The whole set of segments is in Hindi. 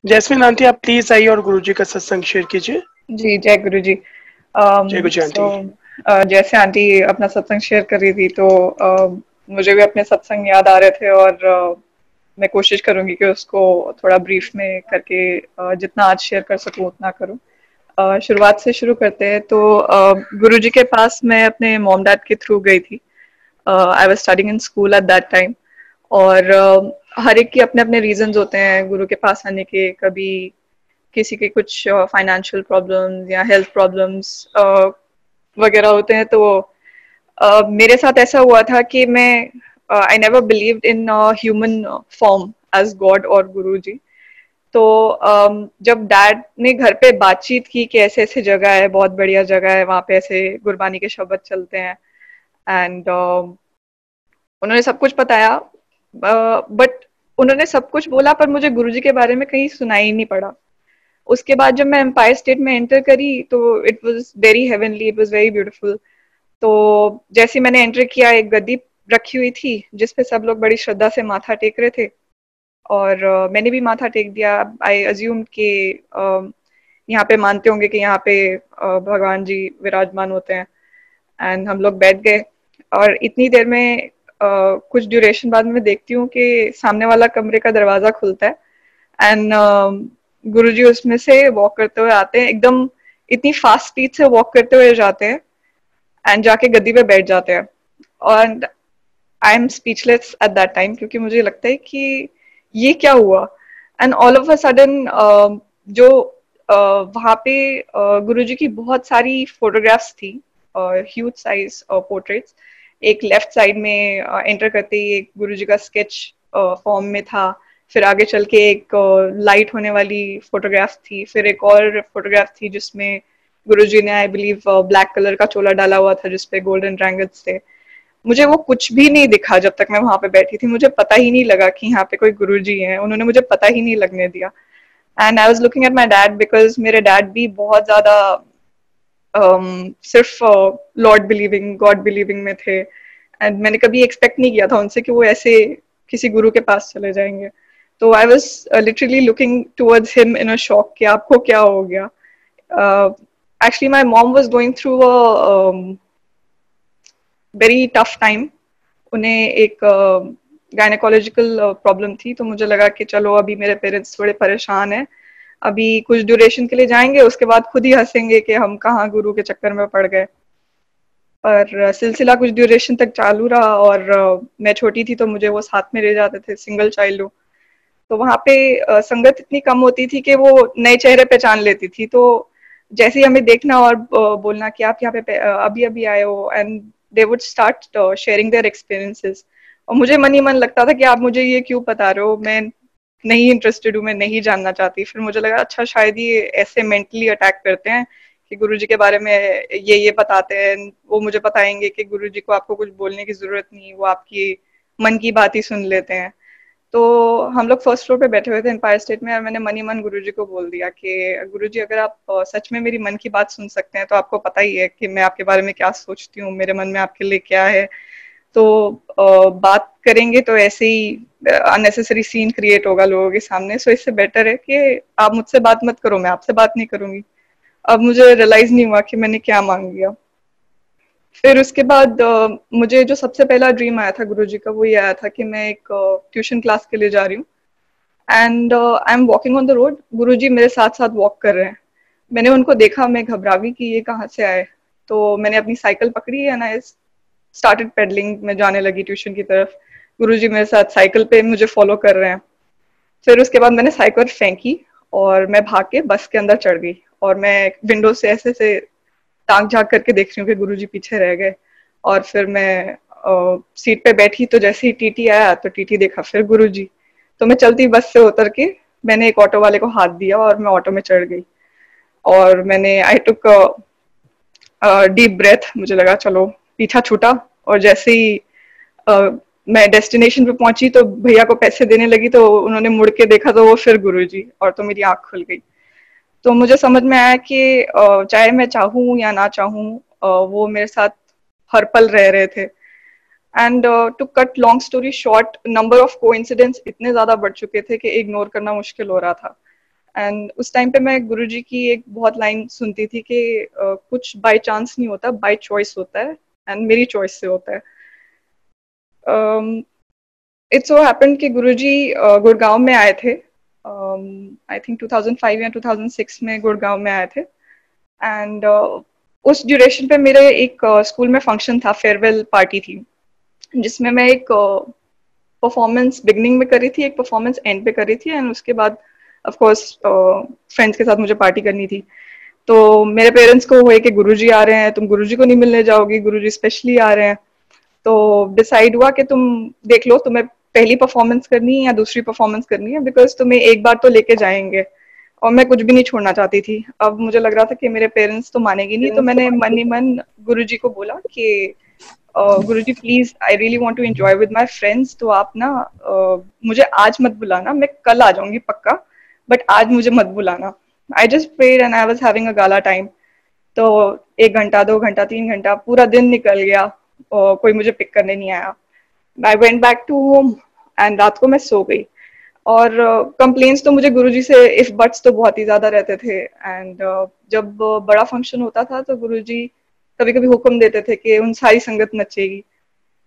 जैस्मिन आंटी, आप प्लीज आइए और गुरुजी का सत्संग शेयर कीजिए। जी, जय गुरु जी। जय गुरुजी सो आंटी। जैसे आंटी अपना सत्संग शेयर कर रही थी तो मुझे भी अपने सत्संग याद आ रहे थे, और मैं कोशिश करूंगी कि उसको थोड़ा ब्रीफ में करके जितना आज शेयर कर सकूं उतना करूं। शुरुआत से शुरू करते हैं। तो गुरु जी के पास मैं अपने मॉम डैड के थ्रू गई थी। I was studying in school at that time. और हर एक के अपने अपने रीजंस होते हैं गुरु के पास आने के। कभी किसी के कुछ फाइनेंशियल प्रॉब्लम्स या हेल्थ प्रॉब्लम्स वगैरह होते हैं। तो मेरे साथ ऐसा हुआ था कि मैं I never believed in human form as god और गुरु जी। तो जब डैड ने घर पे बातचीत की कि ऐसे ऐसे जगह है, बहुत बढ़िया जगह है, वहां पे ऐसे गुरबानी के शब्द चलते हैं, एंड उन्होंने सब कुछ बताया। बट उन्होंने सब कुछ बोला पर मुझे गुरुजी के बारे में कहीं सुनाई नहीं पड़ा। उसके बाद जब मैं एम्पायर स्टेट में एंटर करी तो it was very heavenly, it was very beautiful. तो जैसे ही मैंने एंटर किया, एक गद्दी रखी हुई थी जिसपे सब लोग बड़ी श्रद्धा से माथा टेक रहे थे, और मैंने भी माथा टेक दिया। आई अज्यूम कि यहाँ पे मानते होंगे कि यहाँ पे भगवान जी विराजमान होते हैं। एंड हम लोग बैठ गए, और इतनी देर में कुछ ड्यूरेशन बाद में देखती हूँ कि सामने वाला कमरे का दरवाजा खुलता है, एंड गुरुजी उसमें से वॉक करते हुए आते हैं। एकदम इतनी फास्ट स्पीड से वॉक करते हुए जाते हैं एंड जाके गद्दी पे बैठ जाते हैं। और I am speechless at that time, क्योंकि मुझे लगता है कि ये क्या हुआ। And all of a sudden जो वहाँ पे गुरुजी की बहुत सारी फोटोग्राफ्स थी, ह्यूज साइज पोर्ट्रेट्स। एक लेफ्ट साइड में एंटर करते ही एक गुरुजी का स्केच फॉर्म में था। फिर आगे चल के एक लाइट होने वाली फोटोग्राफ थी। फिर एक और फोटोग्राफ थी जिसमें गुरुजी ने आई बिलीव ब्लैक कलर का चोला डाला हुआ था जिसपे गोल्डन ट्रायंगल्स थे। मुझे वो कुछ भी नहीं दिखा जब तक मैं वहां पे बैठी थी। मुझे पता ही नहीं लगा कि यहाँ पे कोई गुरुजी हैं, उन्होंने मुझे पता ही नहीं लगने दिया। And I was looking at my dad, because मेरे डैड भी बहुत ज्यादा सिर्फ लॉर्ड बिलीविंग, गॉड बिलीविंग में थे। एंड मैंने कभी एक्सपेक्ट नहीं किया था उनसे कि वो ऐसे किसी गुरु के पास चले जाएंगे। तो I was literally looking towards him in a shock कि आपको क्या हो गया। Actually my mom was going through a very tough time. उन्हें एक गायनेकोलॉजिकल प्रॉब्लम थी, तो मुझे लगा कि चलो अभी मेरे पेरेंट्स थोड़े परेशान हैं, अभी कुछ ड्यूरेशन के लिए जाएंगे, उसके बाद खुद ही हंसेंगे कि हम कहाँ गुरु के चक्कर में पड़ गए। पर सिलसिला कुछ ड्यूरेशन तक चालू रहा, और मैं छोटी थी तो मुझे वो साथ में ले जाते थे, सिंगल चाइल्ड हूँ। तो वहाँ पे संगत इतनी कम होती थी कि वो नए चेहरे पहचान लेती थी। तो जैसे ही हमें देखना और बोलना कि आप यहाँ पे अभी अभी आए हो, and they would start sharing their experiences. और मुझे मन ही मन लगता था कि आप मुझे ये क्यों बता रहे हो, मैं नहीं इंटरेस्टेड हूँ, मैं नहीं जानना चाहती। फिर मुझे लगा अच्छा शायद ये ऐसे मेंटली अटैक करते हैं कि गुरुजी के बारे में ये बताते हैं। वो मुझे बताएंगे कि गुरुजी को आपको कुछ बोलने की जरूरत नहीं, वो आपकी मन की बात ही सुन लेते हैं। तो हम लोग फर्स्ट फ्लोर पे बैठे हुए थे एम्पायर स्टेट में, और मैंने मन ही मन गुरुजी को बोल दिया कि गुरुजी अगर आप सच में मेरी मन की बात सुन सकते हैं तो आपको पता ही है कि मैं आपके बारे में क्या सोचती हूँ, मेरे मन में आपके लिए क्या है। तो बात करेंगे तो ऐसे ही अननेसेसरी सीन क्रिएट होगा लोगों के सामने। सो इससे बेटर है कि आप मुझसे बात मत करो, मैं आपसे बात नहीं करूंगी। अब मुझे रियलाइज नहीं हुआ कि मैंने क्या मांग लिया। फिर उसके बाद मुझे जो सबसे पहला ड्रीम आया था गुरुजी का, वो ये आया था कि मैं एक ट्यूशन क्लास के लिए जा रही हूँ, and I am walking on the road. Guruji मेरे साथ साथ वॉक कर रहे हैं। मैंने उनको देखा, मैं घबरा गई कि ये कहाँ से आए। तो मैंने अपनी साइकिल पकड़ी एंड आई स्टार्टेड पेडलिंग में जाने लगी ट्यूशन की तरफ। गुरुजी मेरे साथ साइकिल पे मुझे फॉलो कर रहे हैं। फिर उसके बाद मैंने साइकिल सीखी और मैं भाग के बस के अंदर चढ़ गई, और मैं विंडो से ऐसे से ताक झाँक करके देख रही हूँ कि गुरुजी पीछे रह गए। और फिर मैं सीट पे बैठी तो जैसे ही टीटी आया तो टीटी देखा फिर गुरुजी। तो मैं चलती बस से उतर के मैंने एक ऑटो वाले को हाथ दिया और मैं ऑटो में चढ़ गई। और मैंने आई टुक डीप ब्रेथ, मुझे लगा चलो पीछा छूटा। और जैसे ही मैं डेस्टिनेशन पे पहुंची तो भैया को पैसे देने लगी, तो उन्होंने मुड़ के देखा तो वो फिर गुरुजी, और तो मेरी आंख खुल गई। तो मुझे समझ में आया कि चाहे मैं चाहूँ या ना चाहूँ, वो मेरे साथ हर पल रह रहे थे। And to cut long story short, number of coincidence इतने ज्यादा बढ़ चुके थे कि इग्नोर करना मुश्किल हो रहा था। एंड उस टाइम पे मैं गुरुजी की एक बहुत लाइन सुनती थी कि कुछ बाय चांस नहीं होता, बाय चॉइस होता है, एंड मेरी चॉइस से होता है। इट्स सो हैपेंड कि गुरुजी गुड़गांव में आए थे, आई थिंक 2005 या 2006 में गुड़गांव में आए थे। एंड उस ड्यूरेशन पे मेरे एक स्कूल में फंक्शन था, फेयरवेल पार्टी थी, जिसमें मैं एक परफॉर्मेंस बिगनिंग में करी थी, एक परफॉर्मेंस एंड पे करी थी, एंड उसके बाद ऑफ कोर्स फ्रेंड्स के साथ मुझे पार्टी करनी थी। तो मेरे पेरेंट्स को हुए कि गुरुजी आ रहे हैं, तुम गुरुजी को नहीं मिलने जाओगी, गुरुजी स्पेशली आ रहे हैं। तो डिसाइड हुआ कि तुम देख लो तुम्हें पहली परफॉर्मेंस करनी है या दूसरी परफॉर्मेंस करनी है, बिकॉज तुम्हें एक बार तो लेके जाएंगे। और मैं कुछ भी नहीं छोड़ना चाहती थी। अब मुझे लग रहा था कि मेरे पेरेंट्स तो मानेंगे नहीं, तो मैंने मन ही मन गुरुजी को बोला कि Guruji please, I really want to enjoy with my friends, तो आप ना मुझे आज मत बुलाना, मैं कल आ जाऊंगी पक्का, बट आज मुझे मत बुलाना। I just prayed and I was having a gala time. तो 1 घंटा, 2 घंटा, 3 घंटा पूरा दिन निकल गया और कोई मुझे पिक करने नहीं आया। I went back to home and रात को मैं सो गई। और कंप्लेंट्स तो मुझे गुरुजी से इफ बट्स तो बहुत ही ज्यादा रहते थे। एंड जब बड़ा फंक्शन होता था तो गुरुजी कभी कभी हुक्म देते थे कि उन सारी संगत नचेगी।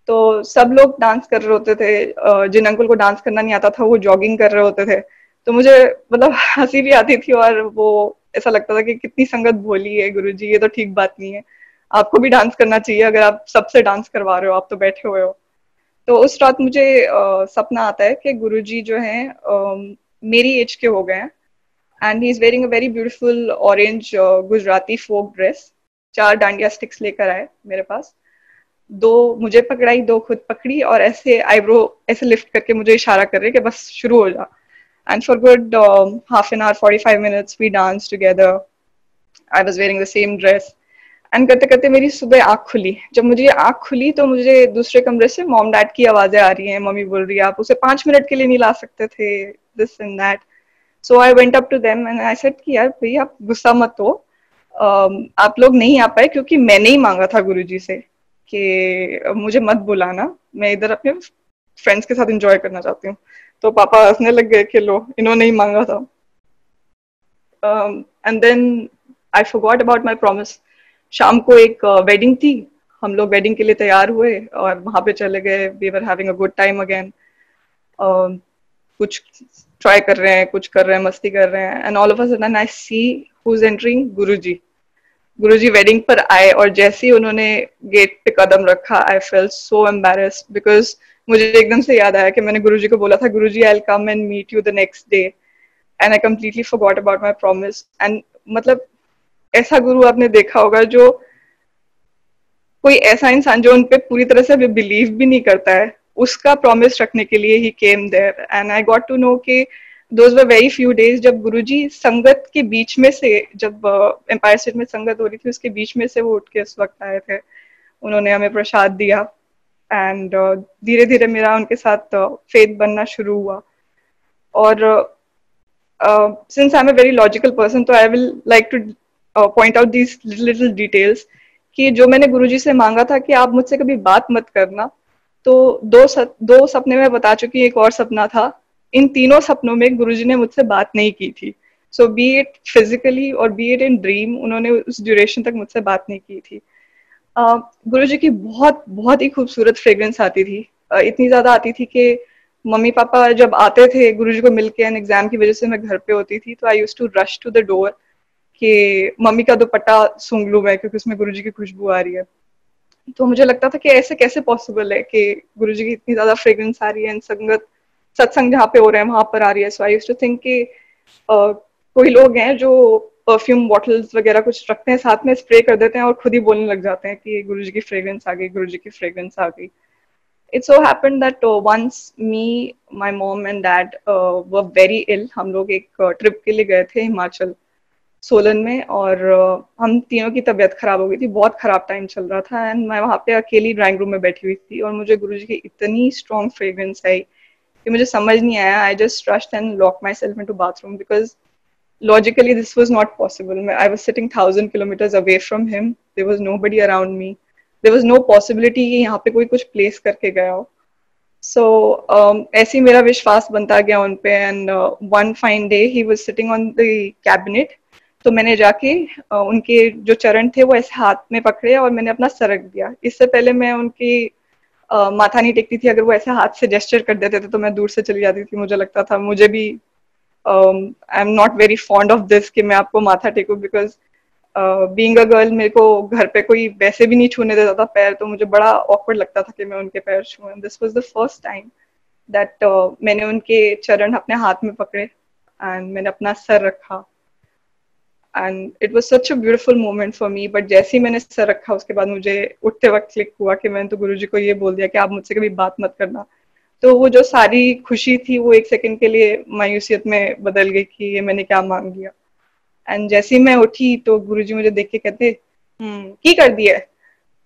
तो सब लोग डांस कर रहे होते थे, जिन अंकल को डांस करना नहीं आता था वो जॉगिंग कर रहे होते थे। तो मुझे मतलब हंसी भी आती थी, और वो ऐसा लगता था कि कितनी संगत भोली है गुरुजी, ये तो ठीक बात नहीं है, आपको भी डांस करना चाहिए, अगर आप सबसे डांस करवा रहे हो, आप तो बैठे हुए हो। तो उस रात मुझे सपना आता है कि गुरुजी जो है मेरी एज के हो गए हैं, and he is wearing a very beautiful orange Gujarati folk dress. 4 dandiya sticks लेकर आए मेरे पास, 2 मुझे पकड़ाई, 2 खुद पकड़ी, और ऐसे आईब्रो ऐसे लिफ्ट करके मुझे इशारा कर रहे कि बस शुरू हो जा। And for good half an hour, 45 minutes we dance together. I was wearing the same dress. And करते करते मेरी सुबह आंख खुली। जब मुझे आंख खुली तो मुझे दूसरे कमरे से मॉम डैड की आवाजें आ रही हैं, मम्मी बोल रही है आप उसे 5 मिनट के लिए नहीं ला सकते थे, this and that. So I went up to them and I said कि यार भैया आप गुस्सा मत हो, आप लोग नहीं आ पाए क्योंकि मैंने ही मांगा था गुरुजी से कि मुझे मत बुलाना, मैं इधर अपने फ्रेंड्स के साथ एंजॉय करना चाहती हूँ। तो पापा हंसने लग गए कि लो इन्होंने ही मांगा था। And then I forgot about my promise. शाम को एक वेडिंग थी, हम लोग वेडिंग के लिए तैयार हुए और वहां पे चले गए। We were having a good time again. कुछ ट्राई कर रहे हैं, कुछ कर रहे हैं, मस्ती कर रहे हैं, and all of a sudden I see who is entering, Guruji. Guruji wedding पर आए और जैसे ही उन्होंने गेट पे कदम रखा, I felt so embarrassed, because मुझे एकदम से याद आया कि मैंने गुरुजी को बोला था Guruji I will come and meet you the next day, and I completely forgot about my promise. And मतलब ऐसा गुरु आपने देखा होगा जो कोई ऐसा इंसान जो उन पे पूरी तरह से बिलीव भी नहीं करता है, उसका प्रॉमिस रखने के लिए ही came there. And I got to know कि those were very few days जब गुरुजी संगत के बीच में से, जब एम्पायर स्टेट में संगत हो रही थी उसके बीच में से वो उठ के इस वक्त आए थे, उन्होंने हमें प्रसाद दिया। एंड धीरे धीरे मेरा उनके साथ फेथ बनना शुरू हुआ। और since I am a very logical person, तो I will like to point out these little details कि जो मैंने गुरुजी से मांगा था कि आप मुझसे कभी बात मत करना, तो दो सपने में बता चुकी, एक और सपना था। इन तीनों सपनों में गुरुजी ने मुझसे बात नहीं की थी। सो बी इट फिजिकली और बी इट इन ड्रीम, उन्होंने उस ड्यूरेशन तक मुझसे बात नहीं की थी। गुरुजी की बहुत बहुत ही खूबसूरत फ्रेग्रेंस आती थी, इतनी ज्यादा आती थी कि मम्मी पापा जब आते थे गुरुजी को मिलके, एंड एग्जाम की वजह से मैं घर पे होती थी, तो I used to rush to the door कि मम्मी का दुपट्टा सूंघ लूं मैं क्योंकि उसमें गुरुजी की खुशबू आ रही है। तो मुझे लगता था कि ऐसे कैसे पॉसिबल है कि गुरुजी की इतनी ज्यादा फ्रेग्रेंस आ रही है, संगत सत्संग जहाँ पे हो रहे हैं वहां पर आ रही है। सो आई यूज्ड टू थिंक कि कोई लोग हैं जो परफ्यूम बॉटल्स वगैरह कुछ रखते हैं साथ में, स्प्रे कर देते हैं और खुद ही बोलने लग जाते हैं कि गुरुजी की फ्रेग्रेंस आ गई, गुरुजी की फ्रेग्रेंस आ गई। It so happened that once me, my mom and dad were very ill. हम लोग एक ट्रिप के लिए गए थे हिमाचल, सोलन में, और हम तीनों की तबीयत खराब हो गई थी, बहुत खराब टाइम चल रहा था। एंड मैं वहाँ पे अकेली ड्राइंग रूम में बैठी हुई थी और मुझे गुरुजी की इतनी स्ट्रॉन्ग फ्रेग्रेंस आई कि मुझे समझ नहीं आया। आई just rushed and lock my self into bathroom because logically this was not possible. I was sitting 1,000 kilometers away from him. There was nobody around me. There was no possibility कि यहाँ पे कोई कुछ प्लेस करके गया हो। सो ऐसे ही मेरा विश्वास बनता गया उन पे। And one fine day he was sitting on the cabinet, तो मैंने जाके उनके जो चरण थे वो ऐसे हाथ में पकड़े और मैंने अपना सर रख दिया। इससे पहले मैं उनकी माथा नहीं टेकती थी। अगर वो ऐसे हाथ से जेस्चर कर देते थे तो मैं दूर से चली जाती थी। मुझे लगता था मुझे भी I am not very fond of this कि मैं आपको माथा टेकूं, बिकॉज बीइंग अ गर्ल मेरे को घर पे कोई वैसे भी नहीं छूने देता था पैर, तो मुझे बड़ा ऑकवर्ड लगता था कि मैं उनके पैर छूऊं। This was the first time that मैंने उनके चरण अपने हाथ में पकड़े एंड मैंने अपना सर रखा। And it was such a beautiful moment for me. But जैसे ही मैंने सर रखा उसके बाद मुझे उठते वक्त क्लिक हुआ कि मैंने तो गुरुजी को ये बोल दिया कि आप मुझसे कभी बात मत करना। तो वो जो सारी खुशी थी वो एक सेकंड के लिए मायूसियत में बदल गई कि ये मैंने क्या मांग लिया। एंड जैसे ही मैं उठी तो गुरुजी मुझे देख के कहते की कर दिया है।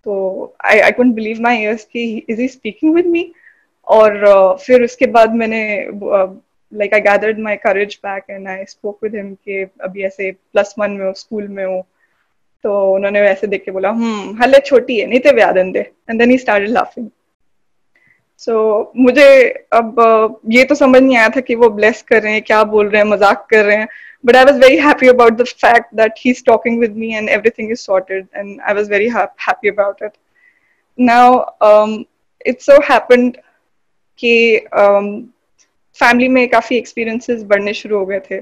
तो I couldn't believe my ears कि is he speaking with me. और फिर उसके बाद मैंने like I gathered my courage back and I spoke with him कि अभी ऐसे +1 में हो, स्कूल में हो। तो उन्होंने ऐसे देख के बोला हले छोटी है नहीं तो ब्याह देंदे। And then he started laughing. So मुझे अब ये तो समझ नहीं आया था कि वो ब्लेस कर रहे हैं, क्या बोल रहे हैं, मजाक कर रहे हैं। But I was very happy about the fact that he's talking with me and everything is sorted, and I was very happy about it. Now, it so happened कि फैमिली में काफी एक्सपीरियंसेस बढ़ने शुरू हो गए थे।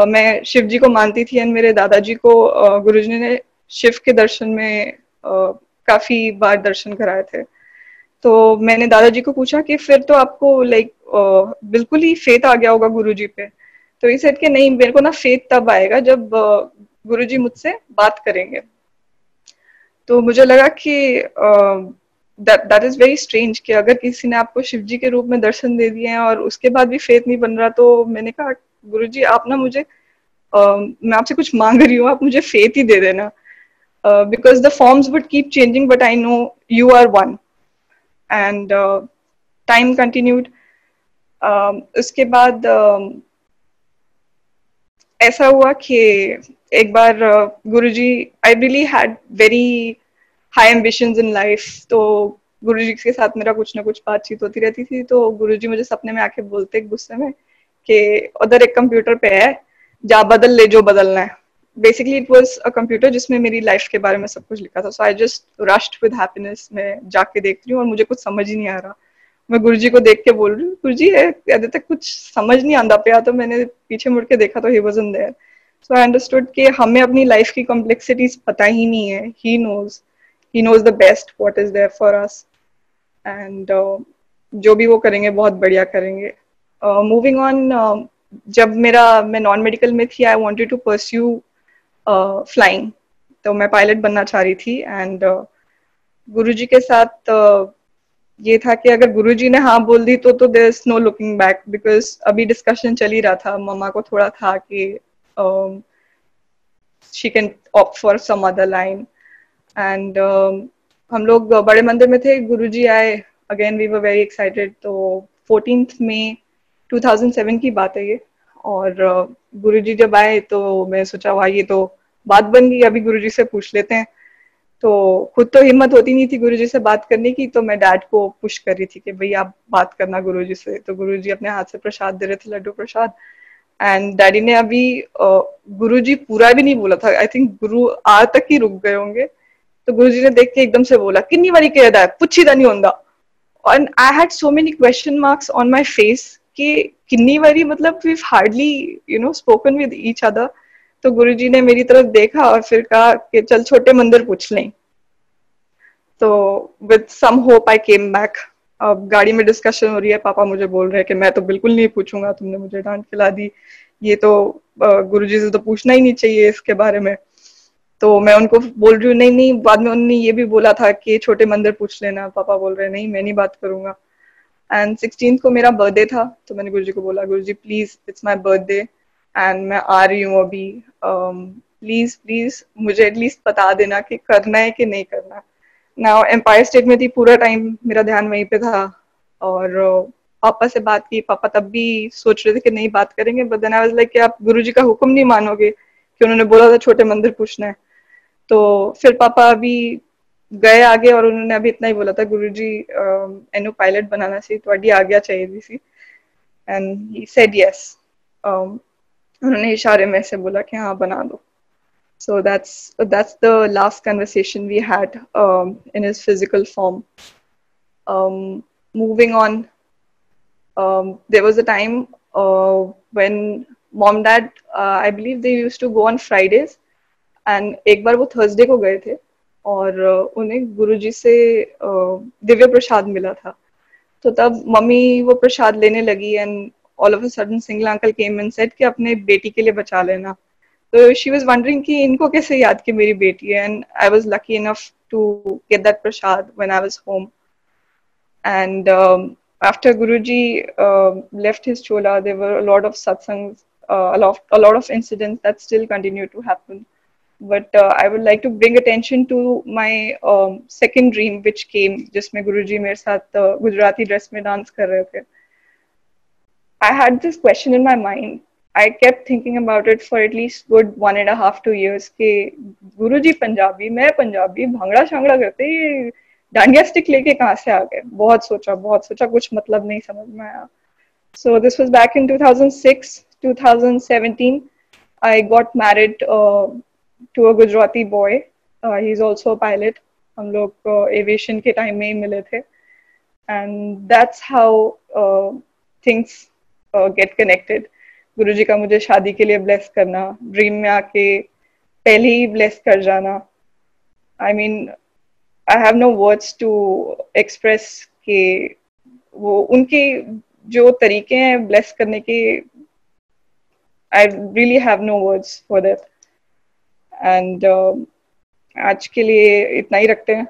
मैं शिव जी को मानती थी एंड मेरे दादाजी को गुरुजी ने शिव के दर्शन में काफी बार दर्शन कराए थे। तो मैंने दादाजी को पूछा कि फिर तो आपको लाइक बिल्कुल ही फेथ आ गया होगा गुरुजी पे। तो ये सेड कि नहीं, मेरे को ना फेथ तब आएगा जब गुरुजी मुझसे बात करेंगे। तो मुझे लगा कि दैट इज वेरी स्ट्रेंज कि अगर किसी ने आपको शिव जी के रूप में दर्शन दे दिए हैं और उसके बाद भी फेथ नहीं बन रहा। तो मैंने कहा गुरुजी आप ना मुझे मैं आपसे कुछ मांग रही हूँ, आप मुझे फेथ ही दे देना, because the forms would keep changing but I know you are one. And time continued. उसके बाद ऐसा हुआ कि एक बार Guruji, I really had very high ambitions in life. तो गुरुजी के साथ मेरा कुछ ना कुछ बातचीत होती रहती थी। तो गुरुजी मुझे सपने में आके बोलते गुस्से में कि उधर एक कंप्यूटर पे है, जा बदल ले जो बदलना है। Basically it was a computer जिसमें मेरी लाइफ के बारे में सब कुछ लिखा था। So I just rushed with happiness. मैं जाके देख रही हूँ और मुझे कुछ समझ ही नहीं आ रहा। मैं गुरुजी को देख के बोल रही हूँ गुरुजी अभी तक कुछ समझ नहीं आंदा पिया। तो मैंने पीछे मुड़ के देखा तो he wasn't there. So I understood कि हमें अपनी लाइफ की कॉम्प्लेक्सिटीज पता ही नहीं है। He knows the best what is there for us. And जो भी वो करेंगे बहुत बढ़िया करेंगे। मूविंग ऑन, जब मैं नॉन मेडिकल में थी, I wanted to pursue flying. तो मैं पायलट बनना चाह रही थी। एंड गुरुजी के साथ ये था कि अगर गुरुजी ने हाँ बोल दी तो there is no looking back. Because अभी डिस्कशन चल ही रहा था, मम्मा को थोड़ा था कि she can opt for some other line. And हम लोग बड़े मंदिर में थे, गुरुजी आए, again we were very excited. तो 14 मई 2007 की बात है ये। और गुरुजी जब आए तो मैं सोचा वाह ये तो बात बन गई, अभी गुरुजी से पूछ लेते हैं। तो खुद तो हिम्मत होती नहीं थी गुरुजी से बात करने की। तो मैं डैड को पुश कर रही थी कि भाई आप बात करना गुरुजी से। तो गुरुजी अपने हाथ से प्रसाद दे रहे थे, लड्डू प्रसाद। एंड डैडी ने अभी गुरुजी पूरा भी नहीं बोला था, आई थिंक गुरु आ तक ही रुक गए होंगे। तो गुरुजी ने देख के एकदम से बोला किन्नी बारी कहदा है, पुछी दा नहीं होंदा। and I had so many question marks on my face कि किन्नी बारी, मतलब we've hardly spoken with each other। तो गुरुजी ने मेरी तरफ देखा और फिर कहा कि चल छोटे मंदिर पूछ लें। तो with some hope I came back। अब गाड़ी में डिस्कशन हो रही है, पापा मुझे बोल रहे हैं कि मैं तो बिल्कुल नहीं पूछूंगा, तुमने मुझे डांट खिला दी, ये तो गुरुजी से तो पूछना ही नहीं चाहिए इसके बारे में। तो मैं उनको बोल रही हूँ नहीं नहीं, बाद में उन्होंने ये भी बोला था कि छोटे मंदिर पूछ लेना। पापा बोल रहे नहीं मैं नहीं बात करूंगा। एंड 16 को मेरा बर्थडे था। तो मैंने गुरुजी को बोला Guruji please it's my birthday and मैं आ रही हूँ अभी, प्लीज प्लीज मुझे एटलीस्ट बता देना कि करना है कि नहीं करना। नाउ एम्पायर स्टेट में थी, पूरा टाइम मेरा ध्यान वहीं पे था। और पापा से बात की, पापा तब भी सोच रहे थे कि नहीं बात करेंगे। But then I was like कि आप गुरुजी का हुक्म नहीं मानोगे कि उन्होंने बोला था छोटे मंदिर पूछना है। तो फिर पापा अभी गए आगे और उन्होंने अभी इतना ही बोला था, गुरुजी एनो पायलट बनाना चाहिए, ਤੁਹਾਡੀ आज्ञा चाहिए थी, एंड ही सेड यस। उन्होंने इशारे में से बोला कि हाँ बना दो। So that's the last conversation we had in his physical form. Moving on, there was a time when mom dad, I believe they used to go on Fridays, and एक बार वो थर्सडे को गए थे और उन्हें गुरुजी से दिव्य प्रसाद मिला था। तो तब मम्मी वो प्रसाद लेने लगी and all of a sudden single uncle came and said कि अपने बेटी के लिए बचा लेना। तो शी वाज वंडरिंग कि इनको कैसे याद कि मेरी बेटी है, and I was lucky enough to get that prasad when I was home. And after Guruji left his chola, there were a lot of satsangs, a lot of incidents that still continue to happen. But I would like to bring attention to my second dream which came, जिसमें गुरुजी मेरे साथ गुजराती ड्रेस में डांस कर रहे थे। I had this question in my mind. I kept thinking about it for at least good 1.5-2 years कि गुरुजी पंजाबी, मैं पंजाबी, भांगड़ा शांगड़ा करते, ये डांडिया स्टिक लेके कहाँ से आ गए। बहुत सोचा, कुछ मतलब नहीं समझ में आया। So this was back in 2006, 2017. I got married to a Gujarati boy. He's also a pilot. हम लोग aviation के time में ही मिले थे, and that's how things get connected. गुरुजी का मुझे शादी के लिए bless करना, ड्रीम में आके पहले ही bless कर जाना। I mean, I have no words to express कि वो उनके जो तरीके हैं bless करने के, I really have no words for that. And आज के लिए इतना ही रखते हैं।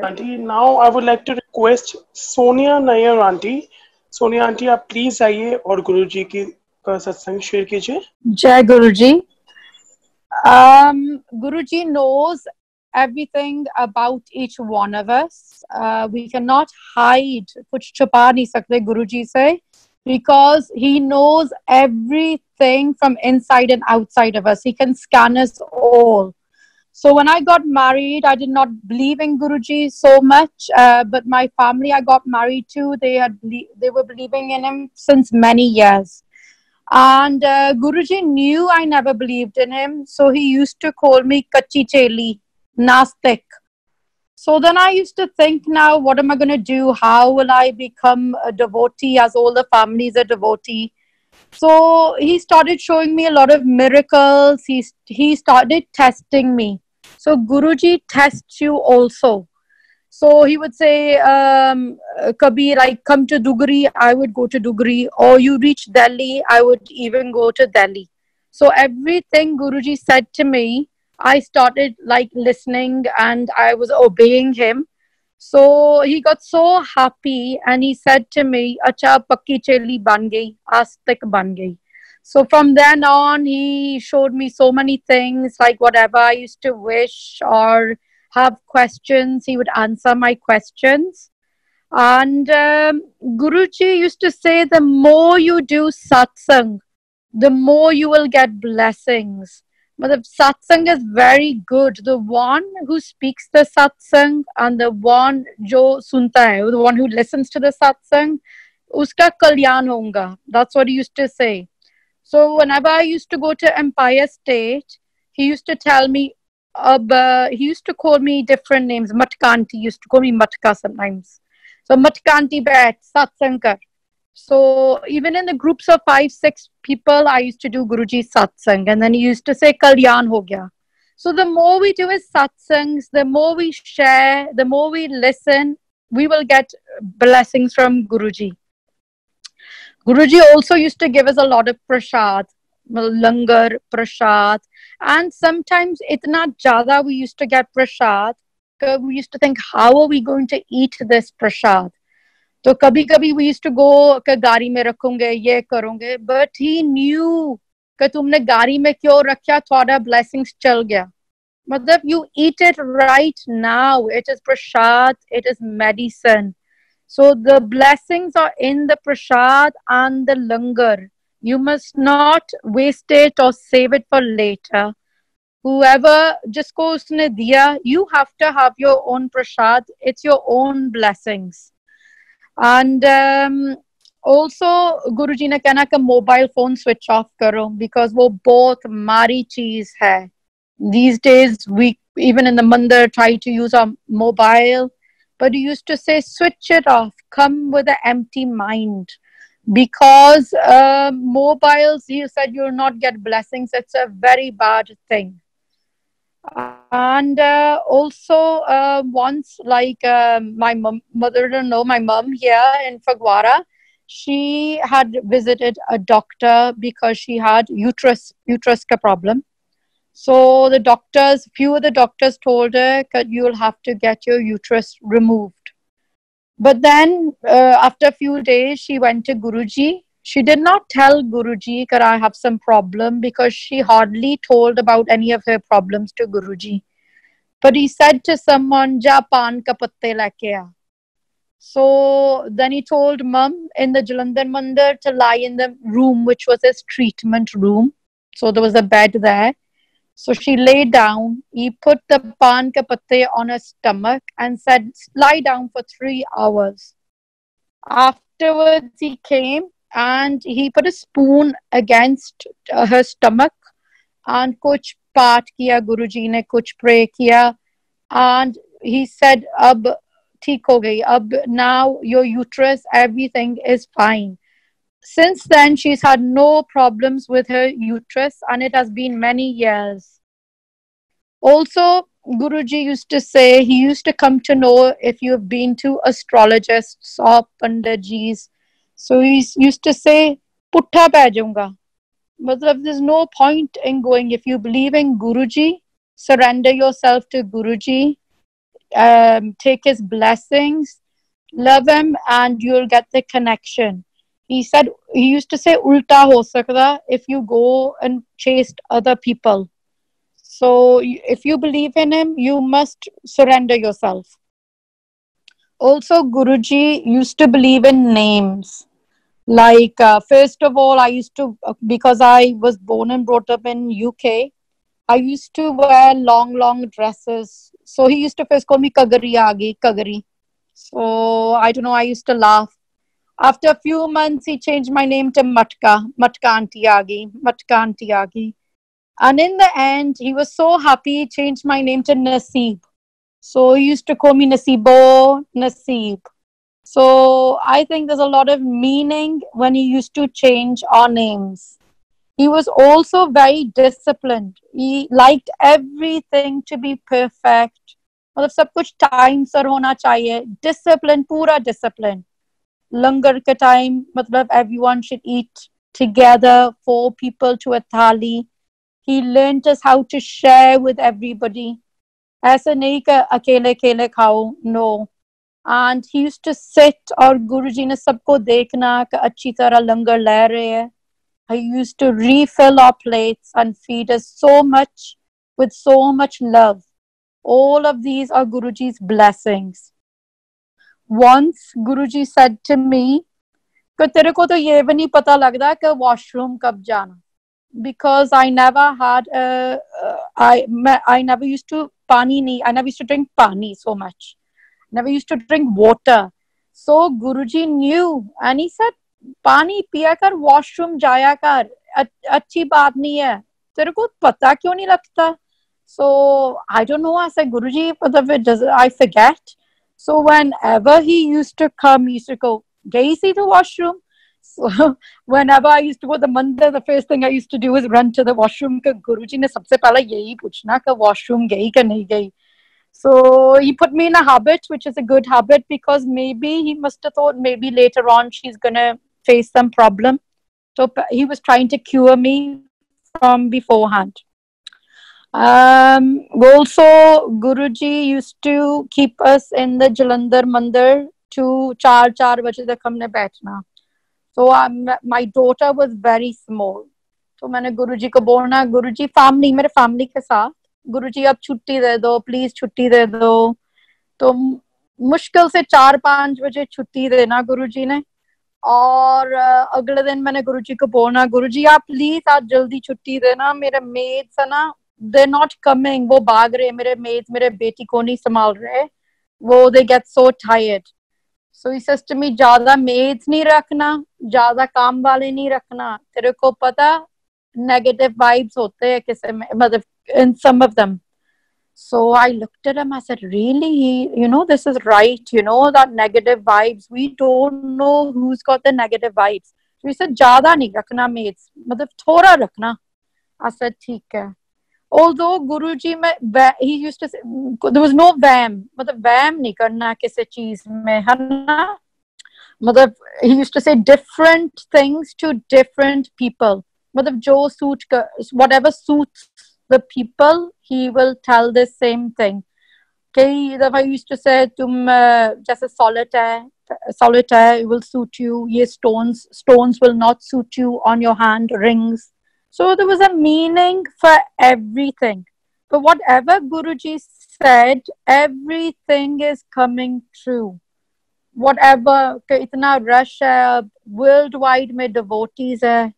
Aunty, now I would like to request Sonia Nayyar aunty. Sonia aunty, आप प्लीज आइए और गुरुजी की सत्संग शेयर कीजिए। जय गुरुजी। Guruji knows everything about each one of us. We cannot hide, कुछ छुपा नहीं सकते गुरुजी से, because he knows everything from inside and outside of us. He can scan us all. So when I got married, I did not believe in Guruji so much, but my family I got married to, they were believing in him since many years. And Guruji knew I never believed in him, so he used to call me Kachi Cheli, Nastik. So then I used to think, now what am I going to do? How will I become a devotee, as all the families are devotee? So he started showing me a lot of miracles. He started testing me. So Guruji tests you also. So he would say, Kabir, like, come to Dugri, I would go to Dugri. Or you reach Delhi, I would even go to Delhi. So everything Guruji said to me, I started like listening and I was obeying him. So he got so happy and he said to me, Acha pakki cheli ban gayi, aaj tak ban gayi. So from then on, he showed me so many things, like whatever I used to wish or have questions, he would answer my questions. And Guruji used to say, the more you do satsang, the more you will get blessings. But satsang is very good. The one who speaks the satsang and the one jo sunta hai, the one who listens to the satsang, uska kalyan honga. That's what he used to say. So whenever I used to go to Empire State, he used to tell me, he used to call me different names. Matkanti, used to call me Matka sometimes. So Matkanti bet, satsang kar. So even in the groups of 5-6 people, I used to do Guruji satsang, and then he used to say kalyan ho gaya. So the more we do his satsangs, the more we share, the more we listen, we will get blessings from Guruji. Guruji also used to give us a lot of prasad, langar, prasad, and sometimes itna jada we used to get prasad, we used to think, how are we going to eat this prasad? तो कभी कभी we used to go कि गाड़ी में रखूंगे, ये करूंगे, but he knew कि तुमने गाड़ी में क्यों रखा, थोड़ा blessings चल गया। मतलब you eat it right now, it is prasad, it is medicine. So the blessings are in the prasad and the langar. You must not waste it or save it for later. whoever जिसको उसने दिया, you have to have your own prasad. It's your own blessings. And also गुरुजी ने कहना कि मोबाइल फोन स्विच ऑफ करो, because वो बहुत मारी चीज है. These days we even in the mandir try to use our mobile, but he used to say switch it off, come with an empty mind, because mobiles, he said, you'll not get blessings. It's a very bad thing. And also once, like my mother-in-law, my mom here in Phagwara, she had visited a doctor because she had uterus ka problem. So the doctors, few of the doctors told her that you'll have to get your uterus removed. But then after a few days, she went to Guruji. She did not tell Guruji that I have some problem, because she hardly told about any of her problems to Guruji. But he said to someone, Ja paan ka patte leke aa. So then he told Mum in the Jalandhar Mandir to lie in the room, which was his treatment room. So there was a bed there. So she lay down. He put the paan ka patte on her stomach and said, lie down for 3 hours. Afterwards, he came and he put a spoon against her stomach and kuch paat kiya, Guruji ne kuch pray kiya, and he said, ab theek ho gayi, ab now your uterus, everything is fine. Since then, she's had no problems with her uterus, and it has been many years. Also, Guruji used to say, he used to come to know if you've been to astrologists or pandajis. So he used to say, Putha pai jaunga. But there's no point in going. If you believe in Guruji, surrender yourself to Guruji, take his blessings, love him, and you'll get the connection. He said, he used to say, ulta ho sakda if you go and chase other people. So if you believe in him, you must surrender yourself. Also, Guruji used to believe in names. Like, first of all, I used to, because I was born and brought up in UK, I used to wear long dresses. So he used to first call me Kagari Agi, Kagari. So I don't know, I used to laugh. After a few months, he changed my name to Matka, Matka Auntie Agi, Matka Auntie Agi. And in the end, he was so happy, he changed my name to Naseeb. So he used to call me Nasibo, Naseeb. So I think there's a lot of meaning when he used to change our names. He was also very disciplined. He liked everything to be perfect. मतलब सब कुछ time सर होना चाहिए. Discipline, पूरा discipline. Langar ka time, मतलब everyone should eat together, 4 people to a thali. He learned us how to share with everybody. ऐसा नहीं कि अकेले अकेले खाओ, no. And he used to sit, और गुरुजी ने सबको देखना कि अच्छी तरह लंगर ले रहे हैं. He used to refill our plates and feed us so much with so much love. All of these are Guruji's blessings. Once Guruji said to me, कि तेरे को तो ये भी नहीं पता लगता कि washroom कब जाना. Because I never had I never used to drink pani so much. Never used to drink water. So Guruji knew, and he said, पानी पिया कर, washroom जाया कर, अच्छी बात नहीं है, तेरे को पता क्यों नहीं लगता? So I don't know, I said, Guruji, I forget. So whenever he used to come, he used to go, गई सी to washroom? So whenever I used to go to the mandir, the first thing I used to do is run to the washroom, कि Guruji ने सबसे पहले यही पूछना कि washroom गई कि नहीं गई. So he put me in a habit, which is a good habit, because maybe he must have thought maybe later on she's gonna face some problem. So he was trying to cure me from beforehand. Also, Guruji used to keep us in the Jalandhar Mandir to 4 baje tak humne baithna. So my daughter was very small. So मैंने गुरुजी को बोलना, गुरुजी फैमिली, मेरे फैमिली के साथ, गुरुजी अब छुट्टी दे दो, प्लीज छुट्टी दे दो. तो मुश्किल से 4-5 बजे छुट्टी देना गुरुजी ने. और अगले दिन मैंने गुरुजी को बोलना, गुरुजी आप प्लीज आज जल्दी छुट्टी देना, मेरे मेड्स है ना they're not coming, वो भाग रहे, मेरे maids मेरे बेटी को नहीं संभाल रहे, वो they get so tired. So he says to me, ज्यादा maids नहीं रखना, ज्यादा काम वाले नहीं रखना, तेरे को पता negative vibes होते हैं किसी में, मतलब in some of them. So I looked at him, I said, really, you know, this is right, you know, that negative vibes, we don't know who's got the negative vibes. So he said, ज़्यादा नहीं रखना maids, मतलब थोड़ा रखना. I said, ठीक है. Although Guruji में, he used to say, there was no vaham, मतलब vaham नहीं करना किसी चीज में, है ना? मतलब he used to say different things to different people. मतलब जो suit, whatever suits the people, he will tell the same thing. कई दफा used to say, तुम जैसे solitaire will suit you, ये stones will not suit you on your hand, rings. So there was a meaning for everything. But whatever Guruji said, everything is coming true. Whatever, इतना rush है, worldwide में devotees है.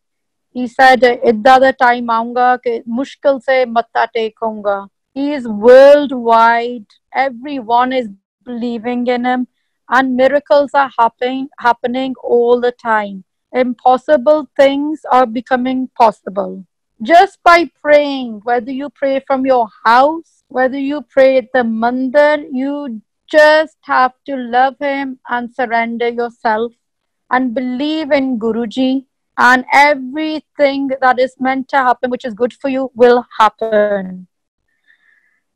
He said, इतना दा time आऊंगा कि मुश्किल से मत्था टेकूंगा. He is worldwide. Everyone is believing in him, and miracles are happening all the time. Impossible things are becoming possible just by praying. Whether you pray from your house, whether you pray at the mandir, you just have to love him and surrender yourself and believe in Guruji, and everything that is meant to happen, which is good for you, will happen.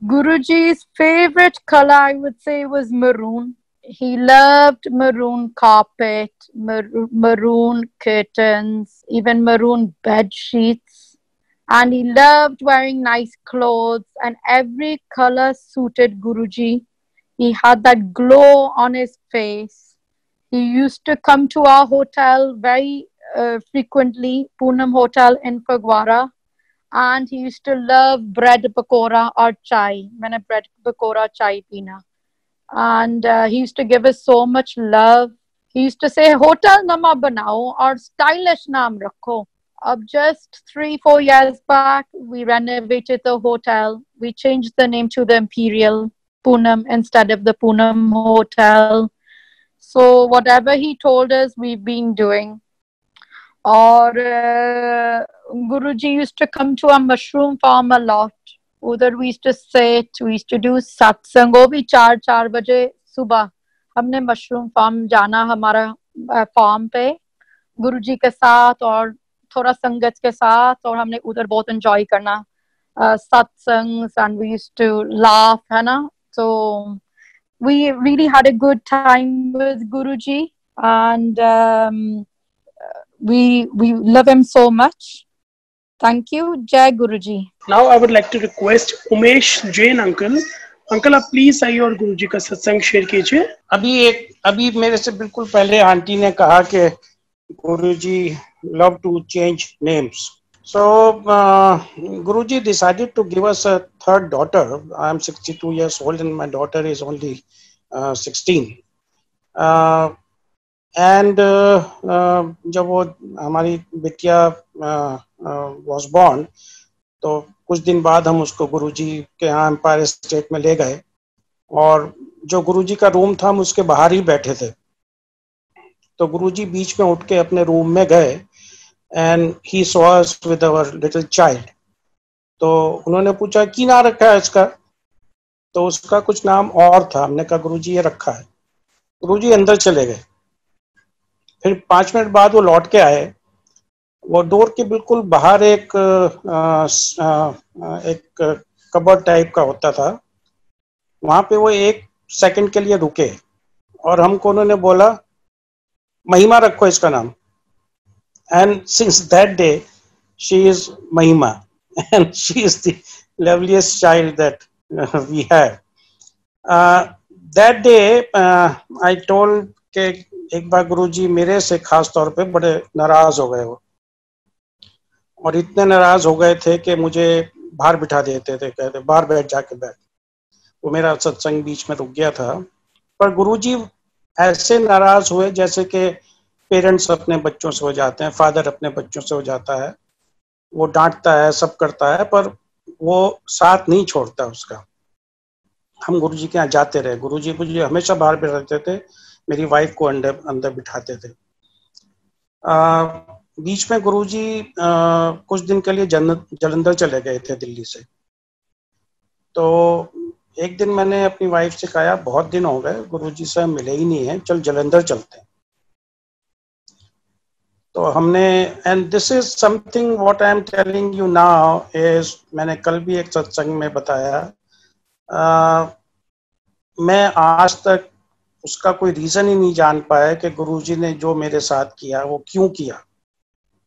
Guruji's favorite color, I would say, was maroon. He loved maroon carpet, maroon curtains, even maroon bed sheets. And he loved wearing nice clothes, and every color suited Guruji. He had that glow on his face. He used to come to our hotel very frequently, Poonam Hotel in Phagwara. And he used to love bread pakora or chai. मैंने bread pakora chai पीना. And he used to give us so much love. He used to say, hotel nama banao or stylish naam rakho. Just 3-4 years back, we renovated the hotel. We changed the name to the Imperial Poonam instead of the Poonam Hotel. So whatever he told us, we've been doing. Or Guruji used to come to a mushroom farm a lot. उधर we used to sit, we used to do satsang. वो भी 4 बजे सुबह हमने मशरूम फार्म जाना, हमारा फार्म पे गुरुजी के साथ और थोड़ा संगत के साथ, और हमने उधर बहुत एंजॉय करना satsangs, and we used to laugh, है ना? So we really had a good time with Guruji, and we love him so much. Thank you. Jai Guruji. Now I would like to request Umesh Jain uncle. Uncle आप प्लीज आइए और गुरुजी का सत्संग शेयर कीजिए. अभी मेरे से बिल्कुल पहले आंटी ने कहा कि Guruji love to change names. So Guruji decided to give us a third daughter. I am 62 years old and my daughter is only 16. And जब वो हमारी बिटिया was born, तो कुछ दिन बाद हम उसको गुरुजी के यहाँ एम्पायर स्टेट में ले गए, और जो गुरुजी का रूम था हम उसके बाहर ही बैठे थे. तो गुरुजी बीच में उठ के अपने रूम में गए, and he saw us with our little child. तो उन्होंने पूछा की नाम रखा है इसका, तो उसका कुछ नाम और था. हमने कहा गुरुजी ये रखा है. गुरुजी अंदर चले गए. फिर 5 मिनट बाद वो लौट के आए. वो डोर के बिल्कुल बाहर एक कबर्ड टाइप का होता था, वहां पे वो 1 सेकंड के लिए रुके और हमको उन्होंने बोला महिमा रखो इसका नाम. And since that day she is Mahima, and she is the loveliest child that we have. That day I told के एक बार गुरुजी मेरे से खास तौर पे बड़े नाराज हो गए वो, और इतने नाराज हो गए थे कि मुझे बाहर बिठा देते थे, कहते बाहर बैठ जाके बैठ. वो मेरा सत्संग बीच में रुक गया था. पर गुरुजी ऐसे नाराज हुए जैसे कि पेरेंट्स अपने बच्चों से हो जाते हैं, फादर अपने बच्चों से हो जाता है. वो डांटता है, सब करता है, पर वो साथ नहीं छोड़ता उसका। हम गुरुजी के यहाँ जाते रहे, गुरुजी मुझे हमेशा बाहर बैठाते थे, मेरी वाइफ को अंदर अंदर बिठाते थे। बीच में गुरुजी कुछ दिन के लिए जलंधर चले गए थे दिल्ली से। तो एक दिन मैंने अपनी वाइफ से कहा, बहुत दिन हो गए गुरुजी से मिले ही नहीं है, चल जलंधर चलते हैं। तो हमने, and this is something what I am telling you now is, मैंने कल भी एक सत्संग में बताया, मैं आज तक उसका कोई रीजन ही नहीं जान पाया कि गुरुजी ने जो मेरे साथ किया वो क्यों किया,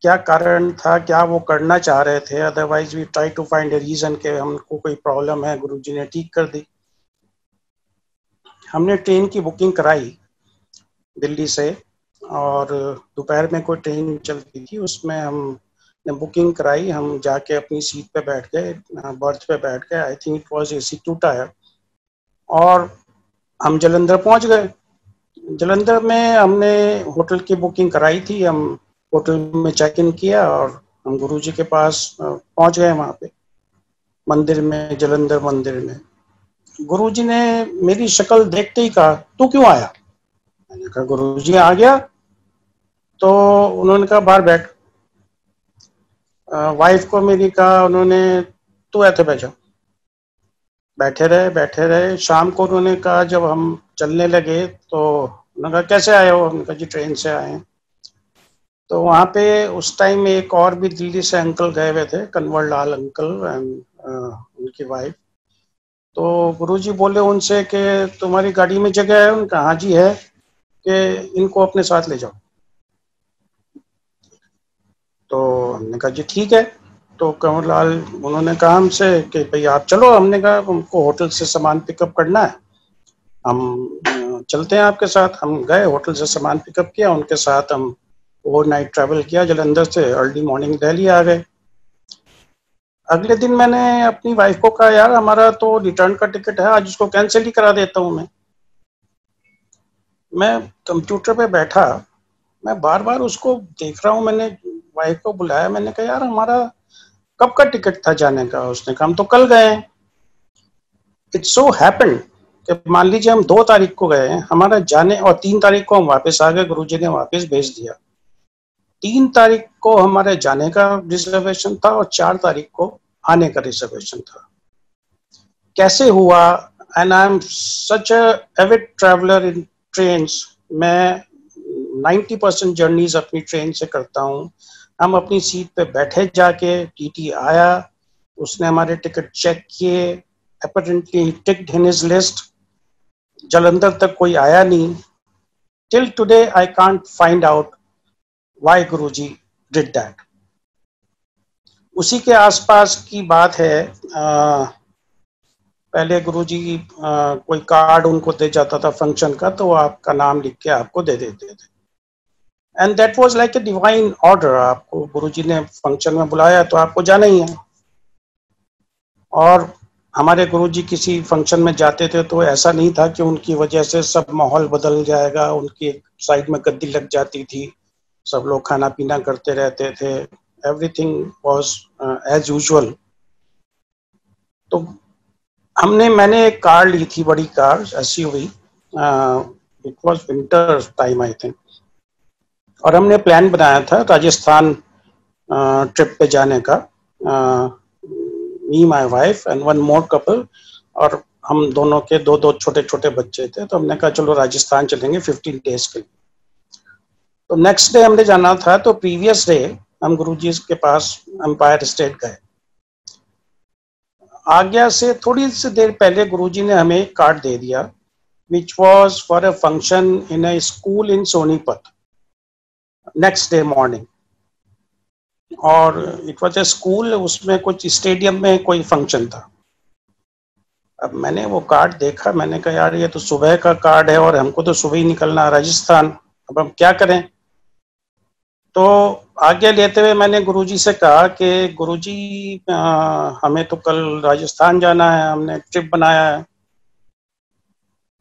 क्या कारण था, क्या वो करना चाह रहे थे। Otherwise we try to find a reason कि हमको कोई प्रॉब्लम है, गुरुजी ने ठीक कर दी। हमने ट्रेन की बुकिंग कराई दिल्ली से, और दोपहर में कोई ट्रेन चलती थी, उसमें हमने बुकिंग कराई। हम जाके अपनी सीट पे बैठ गए, बर्थ पे बैठ गए। I think it was AC 2 tyre, और हम जलंधर पहुंच गए। जलंधर में हमने होटल की बुकिंग कराई थी, हम होटल में चेक इन किया और हम गुरुजी के पास पहुंच गए, वहां पे मंदिर में, जलंधर मंदिर में। गुरुजी ने मेरी शक्ल देखते ही कहा, तू क्यों आया? मैंने कहा गुरुजी आ गया। तो उन्होंने कहा बाहर बैठ। वाइफ को मेरी कहा उन्होंने, तू ऐसे बैठा। बैठे रहे। शाम को उन्होंने कहा, जब हम चलने लगे तो उन्होंने कहा कैसे आए हो? हमने कहा जी ट्रेन से आए हैं। तो वहाँ पे उस टाइम एक और भी दिल्ली से अंकल गए हुए थे, कन्वर लाल अंकल एंड उनकी वाइफ। तो गुरुजी बोले उनसे कि तुम्हारी गाड़ी में जगह है? उनका हाँ जी है, कि इनको अपने साथ ले जाओ। तो हमने कहा जी ठीक है। तो कंवर लाल उन्होंने कहा हमसे कि भाई आप चलो। हमने कहा हमको होटल से सामान पिकअप करना है, हम चलते हैं आपके साथ। हम गए, होटल से सामान पिकअप किया, उनके साथ हम ओवरनाइट ट्रैवल किया जलंधर से, अर्ली मॉर्निंग दिल्ली आ गए। अगले दिन मैंने अपनी वाइफ को कहा, यार हमारा तो रिटर्न का टिकट है, आज उसको कैंसिल ही करा देता हूँ। मैं कंप्यूटर पे बैठा, मैं बार बार उसको देख रहा हूँ। मैंने वाइफ को बुलाया, मैंने कहा यार हमारा कब का टिकट था जाने का? उसने कहा हम तो कल गए हैं। इट्स सो हैपन कि मान लीजिए हम 2 तारीख को गए हैं, हमारा जाने, और 3 तारीख को हम वापस आ गए, गुरुजी ने वापस भेज दिया। 3 तारीख को हमारे जाने का रिजर्वेशन था और 4 तारीख को आने का रिजर्वेशन था। कैसे हुआ? And I am such a Avid traveller in trains. मैं 90% जर्नीज अपनी ट्रेन से करता हूँ। हम अपनी सीट पे बैठे, जाके टीटी आया, उसने हमारे टिकट चेक किए, apparently he ticked in his list। Jalandhar तक कोई आया नहीं। Till today I can't find out why Guruji did that। उसी के आसपास की बात है, पहले गुरुजी कोई कार्ड उनको दे जाता था फंक्शन का, तो वो आपका नाम लिख के आपको दे देते थे। And that was like a divine order. आपको गुरुजी ने फंक्शन में बुलाया तो आपको जाना ही है। और हमारे गुरुजी किसी फंक्शन में जाते थे तो ऐसा नहीं था कि उनकी वजह से सब माहौल बदल जाएगा। उनकी साइड में गद्दी लग जाती थी, सब लोग खाना पीना करते रहते थे, एवरीथिंग वाज एज यूजुअल। तो मैंने एक कार ली थी, बड़ी car, SUV। It was winter time I think, और हमने प्लान बनाया था राजस्थान ट्रिप पे जाने का, me, my wife and one more couple. और हम दोनों के दो छोटे छोटे बच्चे थे, तो हमने कहा चलो राजस्थान चलेंगे 15 डेज के लिए। तो नेक्स्ट डे हमने जाना था, तो प्रीवियस डे हम गुरुजी के पास एम्पायर स्टेट गए। आज्ञा से थोड़ी सी देर पहले गुरुजी ने हमें एक कार्ड दे दिया, which was for a function in a school in Sonipat, next day morning। और it was a school, उसमें कुछ स्टेडियम में कोई फंक्शन था। अब मैंने वो कार्ड देखा, मैंने कहा यार ये तो सुबह का कार्ड है और हमको तो सुबह ही निकलना है राजस्थान, अब हम क्या करें? तो आज्ञा लेते हुए मैंने गुरुजी से कहा कि गुरुजी हमें तो कल राजस्थान जाना है, हमने ट्रिप बनाया है।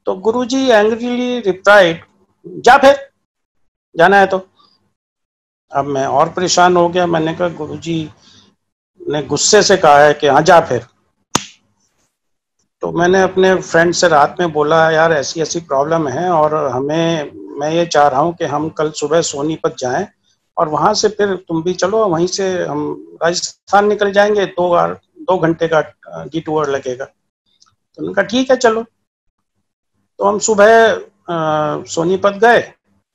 तो गुरुजी एंग्रीली रिप्लाइड, जा फिर, जाना है तो। अब मैं और परेशान हो गया। मैंने कहा गुरुजी ने गुस्से से कहा है कि हाँ जा फिर। तो मैंने अपने फ्रेंड से रात में बोला यार ऐसी ऐसी प्रॉब्लम है और मैं ये चाह रहा हूँ कि हम कल सुबह सोनीपत जाएं और वहां से फिर तुम भी चलो, वहीं से हम राजस्थान निकल जाएंगे, 2 घंटे का डिटूर लगेगा। तो उन्होंने कहा ठीक है चलो। तो हम सुबह सोनीपत गए।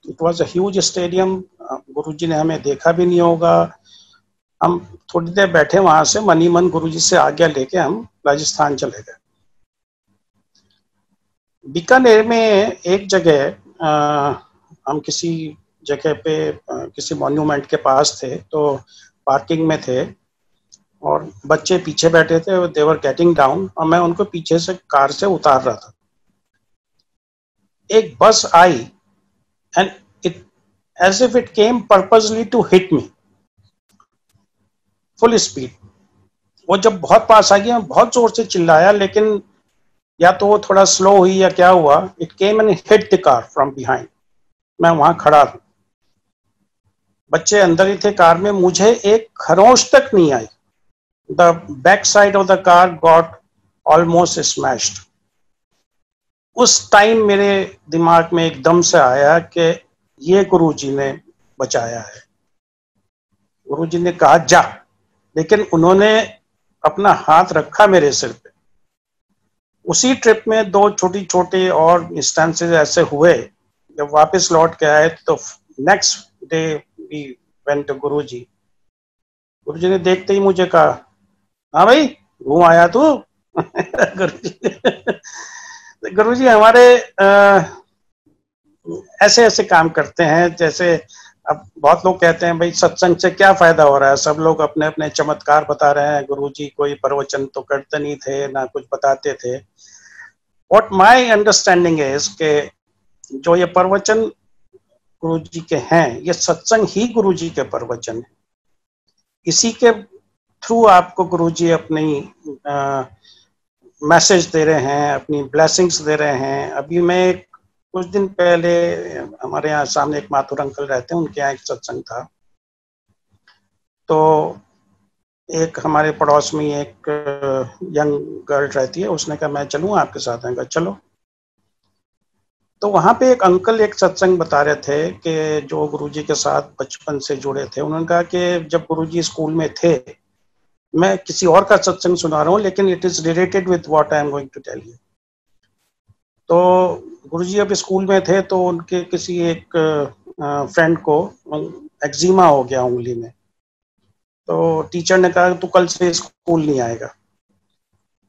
It was a huge stadium, Guruji ने हमें देखा भी नहीं होगा। हम थोड़ी देर बैठे वहां से, मनी मन गुरुजी से आज्ञा लेके हम राजस्थान चले गए। बीकानेर में एक जगह हम किसी जगह पे किसी मॉन्यूमेंट के पास थे, तो पार्किंग में थे और बच्चे पीछे बैठे थे, दे वर गेटिंग डाउन और मैं उनको पीछे से कार से उतार रहा था। एक बस आई and it as if it came purposely to hit me, full speed. वो जब बहुत पास आ गया, बहुत जोर से चिल्लाया, लेकिन या तो वो थोड़ा स्लो हुई या क्या हुआ, it came and hit the car from behind. मैं वहां खड़ा था, बच्चे अंदर ही थे कार में, मुझे एक खरोंच तक नहीं आई। The back side of the car got almost smashed. उस टाइम मेरे दिमाग में एकदम से आया कि ये गुरुजी ने बचाया है। गुरुजी ने कहा जा, लेकिन उन्होंने अपना हाथ रखा मेरे सिर पे। उसी ट्रिप में 2 छोटी छोटे और इंस्टेंसेस ऐसे हुए। जब वापस लौट के आए तो next day we went to Guruji. Guruji ने देखते ही मुझे कहा हाँ भाई घूम आया तू। गुरुजी हमारे ऐसे ऐसे काम करते हैं, जैसे अब बहुत लोग कहते हैं भाई सत्संग से क्या फायदा हो रहा है, सब लोग अपने अपने चमत्कार बता रहे हैं, गुरुजी कोई प्रवचन तो करते नहीं थे ना कुछ बताते थे। व्हाट माय अंडरस्टैंडिंग इज के जो ये प्रवचन गुरुजी के हैं, ये सत्संग ही गुरुजी के प्रवचन है। इसी के थ्रू आपको गुरुजी अपनी मैसेज दे रहे हैं, अपनी ब्लेसिंग्स दे रहे हैं। अभी मैं कुछ दिन पहले, हमारे यहाँ सामने एक माथुर अंकल रहते हैं, उनके यहाँ एक सत्संग था। तो एक हमारे पड़ोस में एक यंग गर्ल रहती है, उसने कहा मैं चलूँ आपके साथ। मैं कहा चलो। तो वहाँ पे एक अंकल एक सत्संग बता रहे थे कि जो गुरुजी के साथ बचपन से जुड़े थे। उन्होंने कहा कि जब गुरुजी स्कूल में थे, मैं किसी और का सत्संग सुना रहा हूँ लेकिन it is related with what I am going to tell you. तो गुरुजी अब स्कूल में थे तो उनके किसी एक फ्रेंड को एक्जिमा हो गया उंगली में। तो टीचर ने कहा तू कल से स्कूल नहीं आएगा,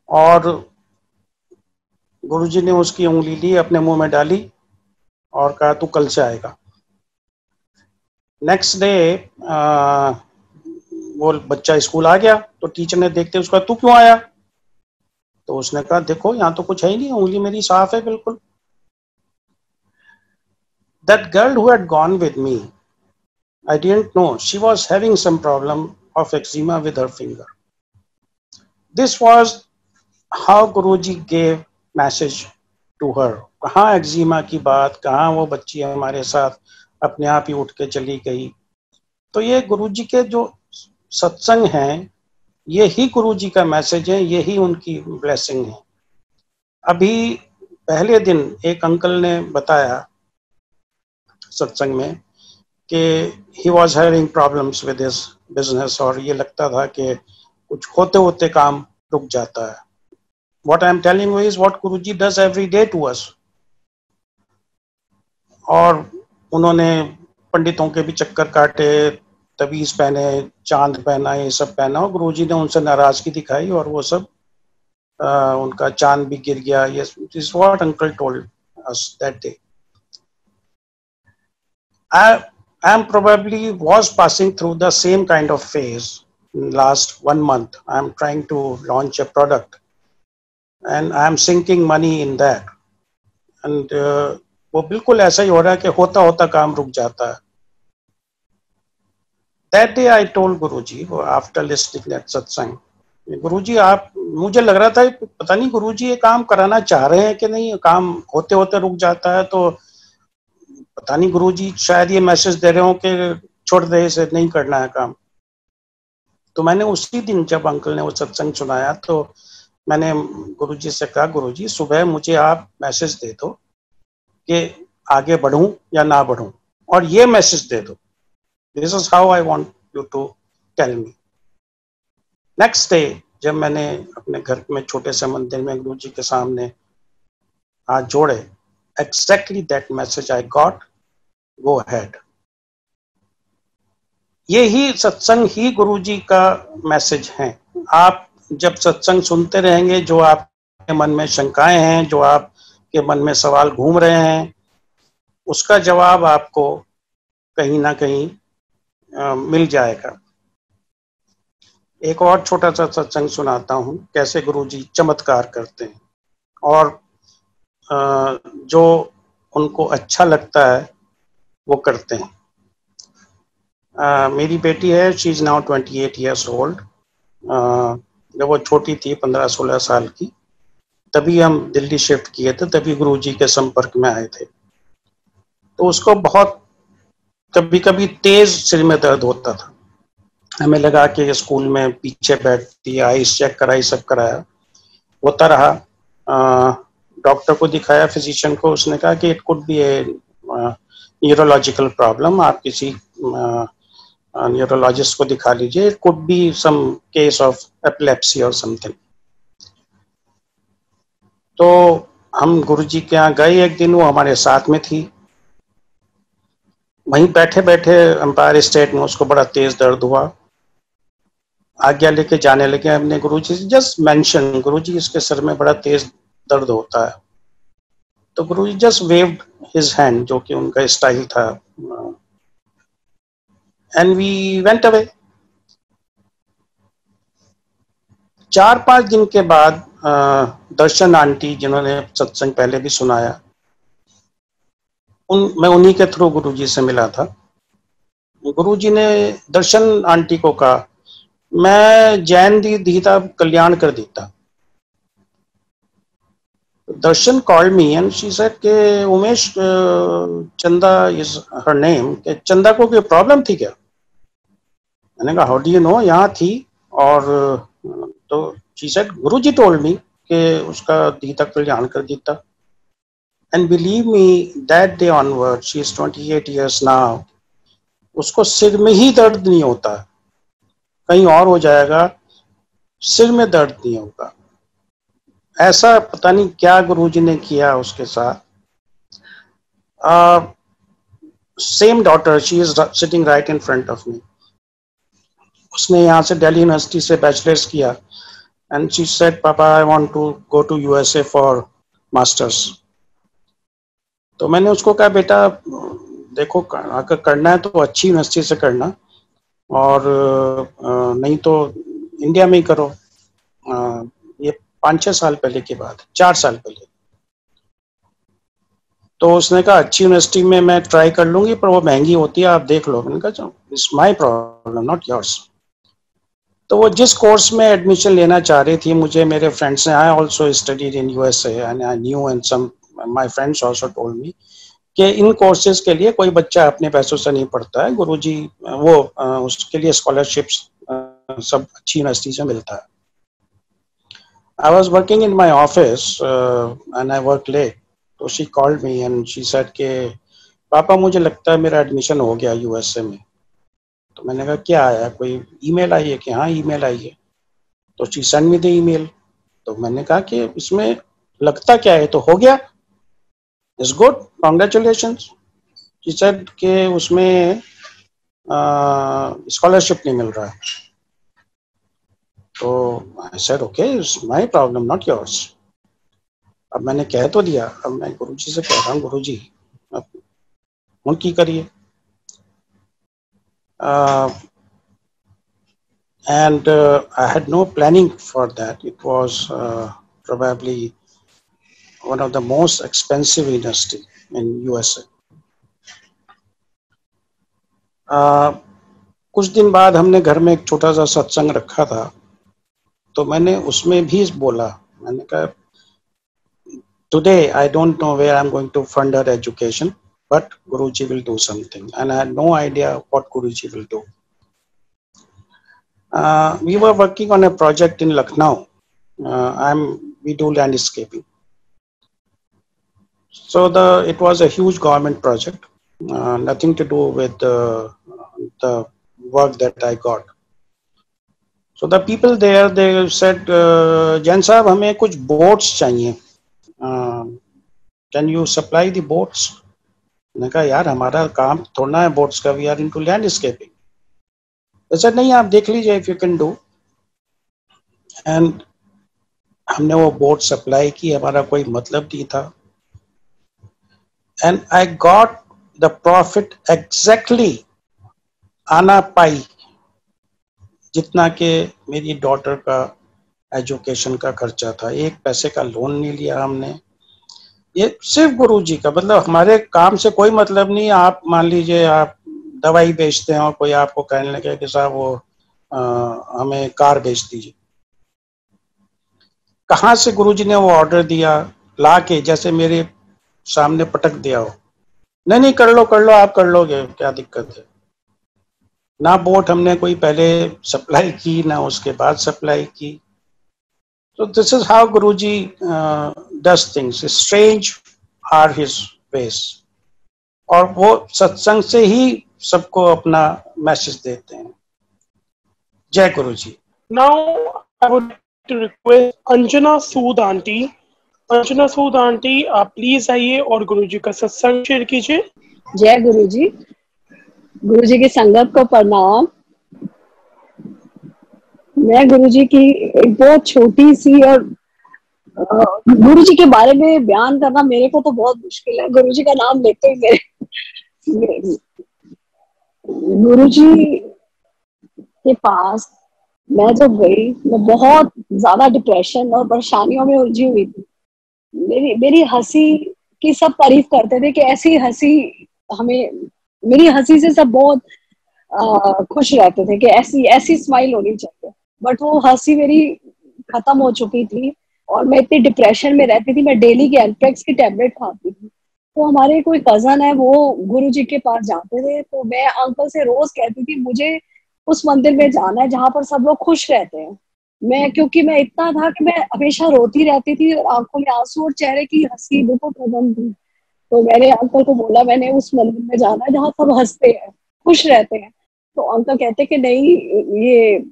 और गुरुजी ने उसकी उंगली ली, अपने मुंह में डाली और कहा तू कल से आएगा। नेक्स्ट डे वो बच्चा स्कूल आ गया, तो टीचर ने देखते उसका तू क्यों आया? तो उसने कहा देखो यहाँ तो कुछ है ही नहीं, उंगली मेरी साफ है बिल्कुल। That girl who had gone with me, I didn't know she was having some problem of eczema with her finger. This was how Guruji gave message to her. कहाँ एक्जिमा की बात, कहाँ वो बच्ची हमारे साथ अपने आप ही उठ के चली गई। तो ये गुरुजी के जो सत्संग हैं, ये ही गुरुजी का मैसेज है, ये ही उनकी ब्लेसिंग है। अभी पहले दिन एक अंकल ने बताया सत्संग में कि he was having problems with his business, और ये लगता था कि कुछ होते होते काम रुक जाता है। What I am telling you is what Guruji does every day to us. और उन्होंने पंडितों के भी चक्कर काटे, तबीज पहने, चांद पहना, ये सब पहना, और गुरुजी ने उनसे नाराजगी दिखाई और वो सब उनका चांद भी गिर गया। ये is what uncle told us that day. I am probably was passing through the same kind of phase in last 1 month. I am trying to launch a product and I am sinking money in that. And वो बिल्कुल ऐसा ही हो रहा है कि होता होता काम रुक जाता है। That day I told Guruji after listening that satsang, गुरुजी आप, मुझे लग रहा था पता नहीं गुरुजी ये काम कराना चाह रहे हैं कि नहीं, काम होते होते रुक जाता है। तो पता नहीं गुरुजी शायद ये मैसेज दे रहे हो कि छोड़ दे, इसे नहीं करना है काम। तो मैंने उसी दिन जब अंकल ने वो सत्संग सुनाया तो मैंने गुरुजी से कहा, गुरुजी सुबह मुझे आप मैसेज दे दो कि आगे बढ़ूं या ना बढ़ूं, और ये मैसेज दे दो, this is how I want you to tell me. Next day जब मैंने अपने घर में छोटे से मंदिर में गुरुजी के सामने हाथ जोड़े, exactly that message I got, go ahead। यही सत्संग ही गुरुजी का मैसेज है। आप जब सत्संग सुनते रहेंगे, जो आपके मन में शंकाएं हैं, जो आपके मन में सवाल घूम रहे हैं, उसका जवाब आपको कहीं ना कहीं मिल जाएगा। एक और छोटा सा सत्संग सुनाता हूँ, कैसे गुरुजी चमत्कार करते हैं और जो उनको अच्छा लगता है वो करते हैं। मेरी बेटी है, she is now 28 years old। जब वो छोटी थी 15-16 साल की, तभी हम दिल्ली शिफ्ट किए थे, तभी गुरुजी के संपर्क में आए थे। तो उसको बहुत कभी कभी तेज सिर में दर्द होता था। हमें लगा कि स्कूल में पीछे बैठती, आइस चेक कराई, सब कराया, होता रहा। डॉक्टर को दिखाया, फिजिशियन को, उसने कहा कि it could be a neurological problem, आप किसी न्यूरोलॉजिस्ट को दिखा लीजिए, it could be some case of epilepsy और समथिंग। तो हम गुरुजी के यहाँ गए एक दिन, वो हमारे साथ में थी। वहीं बैठे बैठे एम्पायर स्टेट में उसको बड़ा तेज दर्द हुआ। आज्ञा लेके जाने लगे हमने गुरुजी से, जस्ट मेंशन, गुरुजी इसके सर में बड़ा तेज दर्द होता है। तो गुरुजी जस्ट वेव्ड हिज हैंड, जो कि उनका स्टाइल था, एंड वी वेंट अवे। 4-5 दिन के बाद दर्शन आंटी, जिन्होंने सत्संग पहले भी सुनाया, मैं उन्हीं के थ्रू गुरुजी से मिला था। गुरुजी ने दर्शन आंटी को कहा, मैं जैन दीता कल्याण कर देता। Darshan called me and she said के उमेश, चंदा इज हर नेम, के चंदा को कोई प्रॉब्लम थी क्या? मैंने कहा हाउ डू यू नो? यहाँ थी। और तो she said Guruji told me कि उसका दीता कल्याण कर देता। And believe me, that day onward, she is 28 years now, उसको सिर में ही दर्द नहीं होता, कहीं और हो जाएगा, सिर में दर्द नहीं होगा। ऐसा पता नहीं क्या गुरुजी ने किया उसके साथ। Same daughter, she is sitting right in front of me. उसने यहाँ से दिल्ली यूनिवर्सिटी से बैचलर्स किया and she said papa I want to go to USA for masters. तो मैंने उसको कहा बेटा देखो, अगर करना है तो अच्छी यूनिवर्सिटी से करना, और नहीं तो इंडिया में ही करो। ये 5-6 साल पहले की बात, 4 साल पहले। तो उसने कहा अच्छी यूनिवर्सिटी में मैं ट्राई कर लूंगी, पर वो महंगी होती है, आप देख लो। मैंने कहा it's my problem, not yours. तो वो जिस कोर्स में एडमिशन लेना चाह रही थी, मुझे मेरे फ्रेंड्स ने, I also studied in USA and I knew and some my friends also told me कि इन कोर्सेज के लिए कोई बच्चा अपने पैसों से नहीं पढ़ता है, गुरुजी वो उसके लिए स्कॉलरशिप्स सब अच्छी यूनिवर्सिटी से मिलता है। I was working in my office and I worked late. तो she called me and she said कि पापा मुझे लगता है मेरा एडमिशन हो गया यूएसए में। तो मैंने कहा क्या आया, कोई ईमेल आई है? कि हाँ ईमेल आई है। तो she sent me the email। तो मैंने कहा कि इसमें लगता क्या है? तो हो गया, it's good, congratulations. she said कि उसमें स्कॉलरशिप नहीं मिल रहा है। तो I said okay, it's my problem, not yours। अब मैंने कह तो दिया, अब मैं गुरुजी से कह रहा हूँ गुरुजी अब की करिए। And I had no planning for that। It was probably one of the most expensive university in USA। कुछ दिन बाद हमने घर में एक छोटा सा सत्संग रखा था, तो मैंने उसमें भी बोला, मैंने कहा today I don't know where I'm going to fund her education, but Guruji will do something। And I had no idea what Guruji will do। We were working on a project in Lucknow. We do landscaping. So it was a huge government project, nothing to do with the work that I got. So the people there, they said, Jain साहब हमें कुछ boats चाहिए. Can you supply the boats? मैंने कहा यार हमारा काम थोड़ा है boats का, we are into landscaping. They said नहीं आप देख लीजिए if you can do. And हमने वो boat supply की, हमारा कोई मतलब नहीं था. And I got the profit exactly आना पाई जितना के मेरी डॉटर का एजुकेशन का खर्चा था. एक पैसे का लोन नहीं लिया हमने. ये सिर्फ गुरुजी का, मतलब हमारे काम से कोई मतलब नहीं. आप मान लीजिए आप दवाई बेचते हैं और कोई आपको कहने लगे कि साहब वो हमें कार बेच दीजिए. कहाँ से गुरुजी ने वो ऑर्डर दिया ला के जैसे मेरे सामने पटक दिया हो. नहीं कर लो आप कर लोगे, क्या दिक्कत है. ना बोट हमने कोई पहले सप्लाई की ना उसके बाद सप्लाई की. So this is how Guruji does things. Strange are his ways. और वो सत्संग से ही सबको अपना मैसेज देते हैं. जय गुरुजी. Now I would like to request Anjana Sood aunty. Anjana Sood aunty आप प्लीज आइए और गुरुजी का सत्संग शेयर कीजिए. जय गुरुजी. गुरुजी की संगत को प्रणाम. मैं गुरुजी की एक बहुत छोटी सी और गुरुजी के बारे में बयान करना मेरे को तो बहुत मुश्किल है. गुरुजी का नाम लेते ही मेरे गुरुजी के पास मैं जब गई, मैं बहुत ज्यादा डिप्रेशन और परेशानियों में उलझी हुई थी. मेरी हंसी की सब तारीफ करते थे कि ऐसी हंसी हमें, मेरी हंसी से सब बहुत खुश रहते थे कि ऐसी स्माइल होनी चाहिए. बट वो हंसी मेरी खत्म हो चुकी थी और मैं इतनी डिप्रेशन में रहती थी. मैं डेली की एल्प्रेक्स की टैबलेट खाती थी. तो हमारे कोई कजन है वो गुरुजी के पास जाते थे. तो मैं अंकल से रोज कहती थी मुझे उस मंदिर में जाना है जहाँ पर सब लोग खुश रहते हैं. क्योंकि मैं इतना था कि मैं हमेशा रोती रहती थी और आंखों में आंसू और चेहरे की हंसी बिल्कुल खत्म थी. तो मैंने अंकल को बोला मैंने उस मंदिर में जाना है जहाँ सब हंसते हैं, खुश रहते हैं. तो अंकल कहते कि नहीं, ये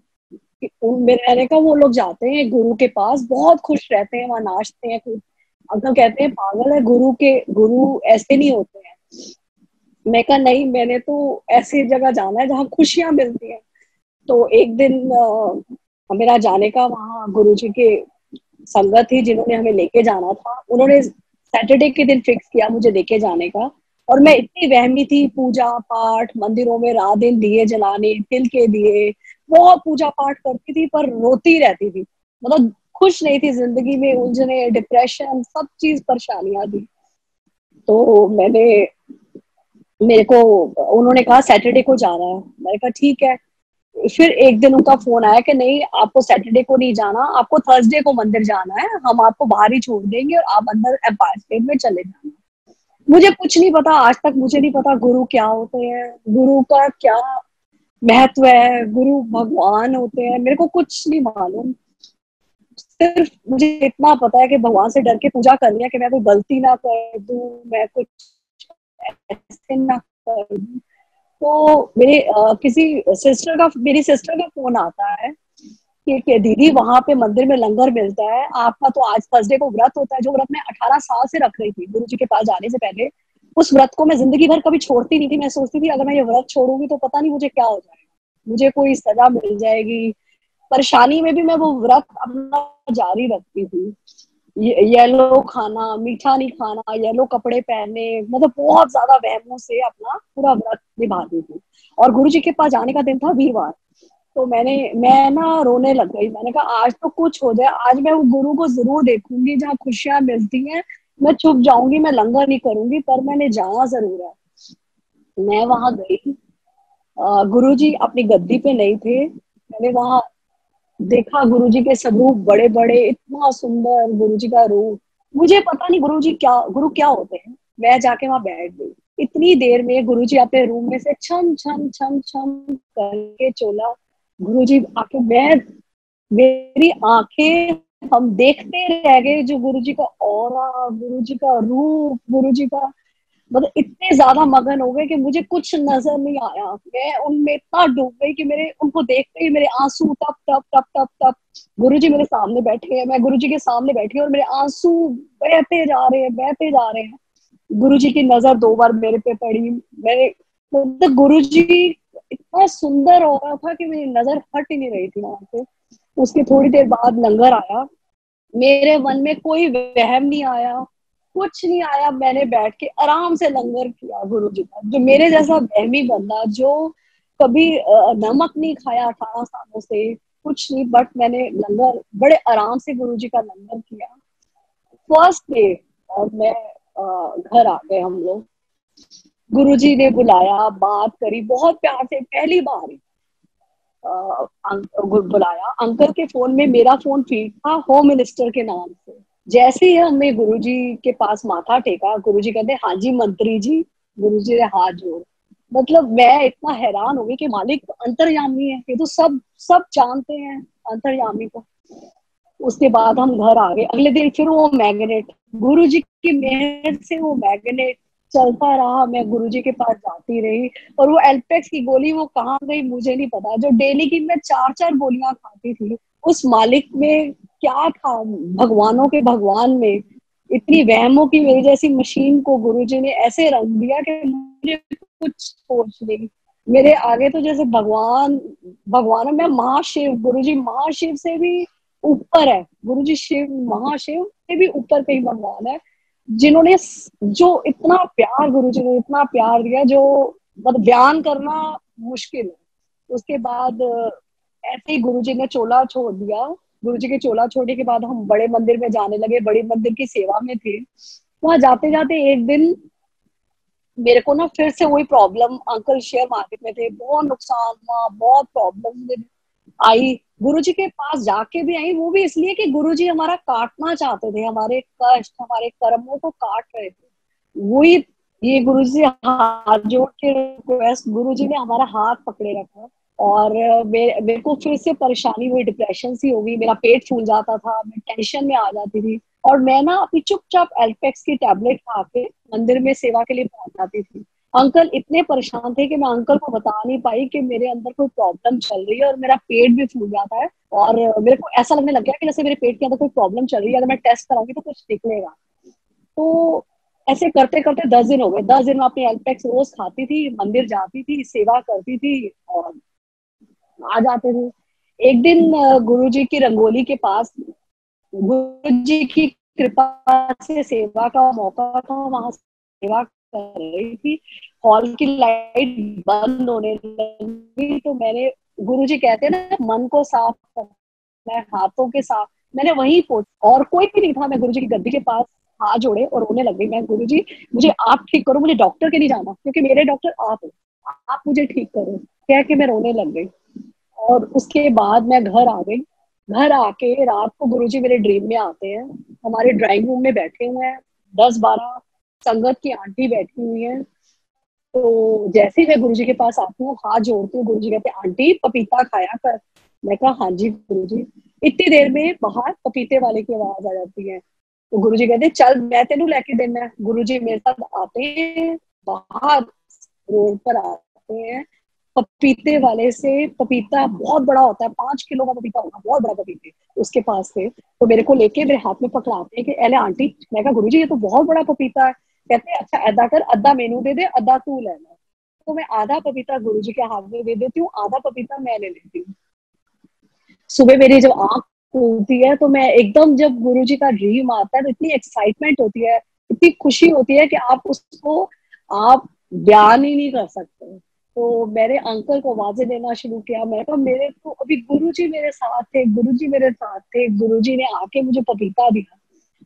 मैंने कहा वो लोग जाते हैं गुरु के पास, बहुत खुश रहते हैं, वहां नाचते हैं. अंकल कहते हैं पागल है, गुरु ऐसे नहीं होते हैं. मैं कहा नहीं, मैंने तो ऐसी जगह जाना है जहाँ खुशियां मिलती हैं. तो एक दिन मेरा जाने का वहाँ गुरुजी के संगत थी जिन्होंने हमें लेके जाना था. उन्होंने सैटरडे के दिन फिक्स किया मुझे लेके जाने का. और मैं इतनी वहमी थी, पूजा पाठ मंदिरों में रात दिन दिए जलाने, तिल के दिए, बहुत पूजा पाठ करती थी पर रोती रहती थी. मतलब खुश नहीं थी जिंदगी में, उलझने, डिप्रेशन, सब चीज परेशानियां थी. तो मेरे को उन्होंने कहा सैटरडे को जा रहा है. मैंने कहा ठीक है. फिर एक दिन उनका फोन आया कि नहीं आपको सैटरडे को नहीं जाना, आपको थर्सडे को मंदिर जाना है, हम आपको बाहर ही छोड़ देंगे और आप अंदर एम्पायर स्टेट में चले जाना. मुझे कुछ नहीं पता, आज तक मुझे नहीं पता गुरु क्या होते हैं, गुरु का क्या महत्व है, गुरु भगवान होते हैं, मेरे को कुछ नहीं मालूम. सिर्फ मुझे इतना पता है कि भगवान से डर के पूजा करनी है कि मैं कोई गलती ना कर दूं, मैं कुछ ऐसे ना कर दूं. तो मेरी सिस्टर का फोन आता है कि दीदी वहां पे मंदिर में लंगर मिलता है, आपका तो आज थर्सडे को व्रत होता है, जो व्रत मैं 18 साल से रख रही थी गुरुजी के पास जाने से पहले. उस व्रत को मैं जिंदगी भर कभी छोड़ती नहीं थी. मैं सोचती थी अगर मैं ये व्रत छोड़ूंगी तो पता नहीं मुझे क्या हो जाएगा, मुझे कोई सजा मिल जाएगी. परेशानी में भी मैं वो व्रत अपना जारी रखती थी. येलो खाना, मीठा नहीं खाना, येलो कपड़े पहने, मतलब बहुत ज्यादा वहमों से अपना पूरा व्रत निभाती थी. और गुरुजी के पास जाने का दिन था वीरवार. तो मैं ना रोने लग गई. मैंने कहा आज तो कुछ हो जाए, आज मैं वो गुरु को जरूर देखूंगी जहाँ खुशियां मिलती हैं. मैं चुप जाऊंगी, मैं लंगर नहीं करूंगी, पर मैंने जाना जरूर है. मैं वहां गई. गुरुजी अपनी गद्दी पे नहीं थे. मैंने वहां देखा गुरुजी के स्वरूप बड़े बड़े, इतना सुंदर गुरुजी का रूप. मुझे पता नहीं गुरु क्या होते हैं. मैं जाके वहां बैठ गई. इतनी देर में गुरुजी अपने रूम में से छम छम छम छम करके चोला गुरुजी आके मेरी आंखें, हम देखते रह गए जो गुरुजी का ऑरा, गुरुजी का रूप, गुरुजी का, मतलब इतने ज्यादा मगन हो गए कि मुझे कुछ नजर नहीं आया। मैं उनमें इतना डूब गई कि मेरे उनको देखते ही मेरे आंसू टप टप टप टप टप। गुरुजी मेरे सामने बैठे हैं, मैं गुरुजी के सामने बैठी हूँ और मेरे आंसू बहते जा रहे हैं, बहते जा रहे हैं। गुरुजी की नजर 2 बार मेरे पे पड़ी। मेरे मतलब गुरुजी इतना सुंदर हो रहा था कि मेरी नजर हट ही नहीं रही थी वहां से। उसके थोड़ी देर बाद लंगर आया। मेरे मन में कोई वहम नहीं आया, कुछ नहीं आया। मैंने बैठ के आराम से लंगर किया गुरुजी का। जो मेरे जैसा वहमी बंदा, जो कभी नमक नहीं खाया 18 सालों से, कुछ नहीं, बट मैंने लंगर बड़े आराम से गुरुजी का लंगर किया फर्स्ट डे। और मैं घर आ गए हम लोग। गुरुजी ने बुलाया, बात करी बहुत प्यार से, पहली बार ही बुलाया। अंकल के फोन में मेरा फोन फीड था होम मिनिस्टर के नाम से। जैसे ही हमने गुरुजी के पास माथा टेका, गुरुजी कहते हाँ जी मंत्री जी। गुरुजी ने हाथ जोड़, मतलब मैं इतना हैरान हो गई कि मालिक अंतर्यामी है, ये तो सब सब जानते हैं अंतर्यामी को। उसके बाद हम घर आ गए। अगले दिन फिर वो मैग्नेट, गुरुजी की मेहर से वो मैग्नेट चलता रहा। मैं गुरुजी के पास जाती रही। और वो एल्पेक्स की गोली वो कहाँ गई मुझे नहीं पता, जो डेली की मैं 4-4 गोलियां खाती थी। उस मालिक में क्या था, भगवानों के भगवान में इतनी वहमों की मेरी जैसी मशीन को गुरुजी ने ऐसे रंग दिया कि मुझे कुछ सोच नहीं। मेरे आगे तो जैसे भगवान, भगवान में महाशिव, गुरुजी महाशिव से भी ऊपर है। गुरुजी शिव, महाशिव से भी ऊपर कहीं भगवान है, जिन्होंने जो इतना प्यार, गुरुजी ने इतना प्यार दिया जो मतलब बयान करना मुश्किल है। उसके बाद ऐसे ही गुरुजी ने चोला छोड़ दिया। गुरुजी के चोला छोड़ने के बाद हम बड़े मंदिर में जाने लगे, बड़े मंदिर की सेवा में थे। वहां जाते जाते एक दिन मेरे को ना फिर से वही प्रॉब्लम, अंकल शेयर मार्केट में थे, बहुत नुकसान हुआ, बहुत प्रॉब्लम आई। गुरुजी के पास जाके भी आई, वो भी इसलिए कि गुरुजी हमारा काटना चाहते थे, हमारे कष्ट, हमारे कर्मों को काट रहे थे। वही ये गुरुजी से हाथ जोड़ के रिक्वेस्ट, गुरुजी ने हमारा हाथ पकड़े रखा। और मेरे को फिर से परेशानी हुई, डिप्रेशन सी हो गई, मेरा पेट फूल जाता था, मैं टेंशन में आ जाती थी। और मैं ना अपनी चुपचाप एल्पेक्स की टैबलेट खा के मंदिर में सेवा के लिए पहुंच जाती थी। अंकल इतने परेशान थे कि मैं अंकल को बता नहीं पाई कि मेरे अंदर कोई प्रॉब्लम चल रही है और मेरा पेट भी फूल जाता है। और मेरे को ऐसा लगने लग गया कि जैसे मेरे पेट के अंदर कोई प्रॉब्लम चल रही है, अगर मैं टेस्ट कराऊंगी तो कुछ निकलेगा। तो ऐसे करते करते 10 दिन हो गए। 10 दिन में अपनी एल्पेक्स रोज खाती थी, मंदिर जाती थी, सेवा करती थी और आ जाते थे। एक दिन गुरुजी की रंगोली के पास, गुरुजी की कृपा से सेवा का मौका था, वहां सेवा कर रही थी। हॉल की लाइट बंद होने लगी तो मैंने, गुरुजी कहते हैं ना मन को साफ करना है हाथों के साथ, मैंने वही और कोई भी नहीं था। मैं गुरुजी की गद्दी के पास हाथ जोड़े और रोने लग गई। मैं, गुरुजी मुझे आप ठीक करो, मुझे डॉक्टर के नहीं जाना क्योंकि मेरे डॉक्टर आप हो, आप मुझे ठीक करो, कह के मैं रोने लग गई। और उसके बाद मैं घर आ गई। घर आके रात को गुरुजी मेरे ड्रीम में आते हैं, हमारे ड्राइंग रूम में बैठे हुए हैं, 10-12 संगत की आंटी बैठी हुई है। तो जैसे ही मैं गुरुजी के पास आती हूँ, हाथ जोड़ती हूँ, गुरुजी कहते हैं आंटी पपीता खाया कर। मैं कहा हाँ जी गुरुजी। इतनी देर में बाहर पपीते वाले की आवाज आ जाती है। तो गुरुजी कहते चल मैं तेनू लेके देना है। गुरुजी मेरे साथ आते हैं, बाहर रोड पर आते हैं, पपीते वाले से, पपीता बहुत बड़ा होता है, 5 किलो का पपीता होगा, बहुत बड़ा पपीते उसके पास से। तो मेरे को लेके मेरे हाथ में पकड़ाते हैं कि एले आंटी। मैं कहा गुरुजी ये तो बहुत बड़ा पपीता है। कहते हैं अच्छा ऐदा कर, अद्धा मेनू दे दे, अद्धा तू लेना। तो मैं आधा पपीता गुरुजी के हाथ में दे देती हूँ, आधा पपीता मैं ले लेती हूँ। सुबह मेरी जब आंख खुलती है तो मैं एकदम, जब गुरुजी का ड्रीम आता है तो इतनी एक्साइटमेंट होती है, इतनी खुशी होती है कि आप उसको आप बयान ही नहीं कर सकते। तो मैंने अंकल को आवाजें देना शुरू किया। मैं कहा मेरे को अभी गुरुजी मेरे साथ थे, गुरुजी मेरे साथ थे। गुरुजी ने आके मुझे पपीता दिया।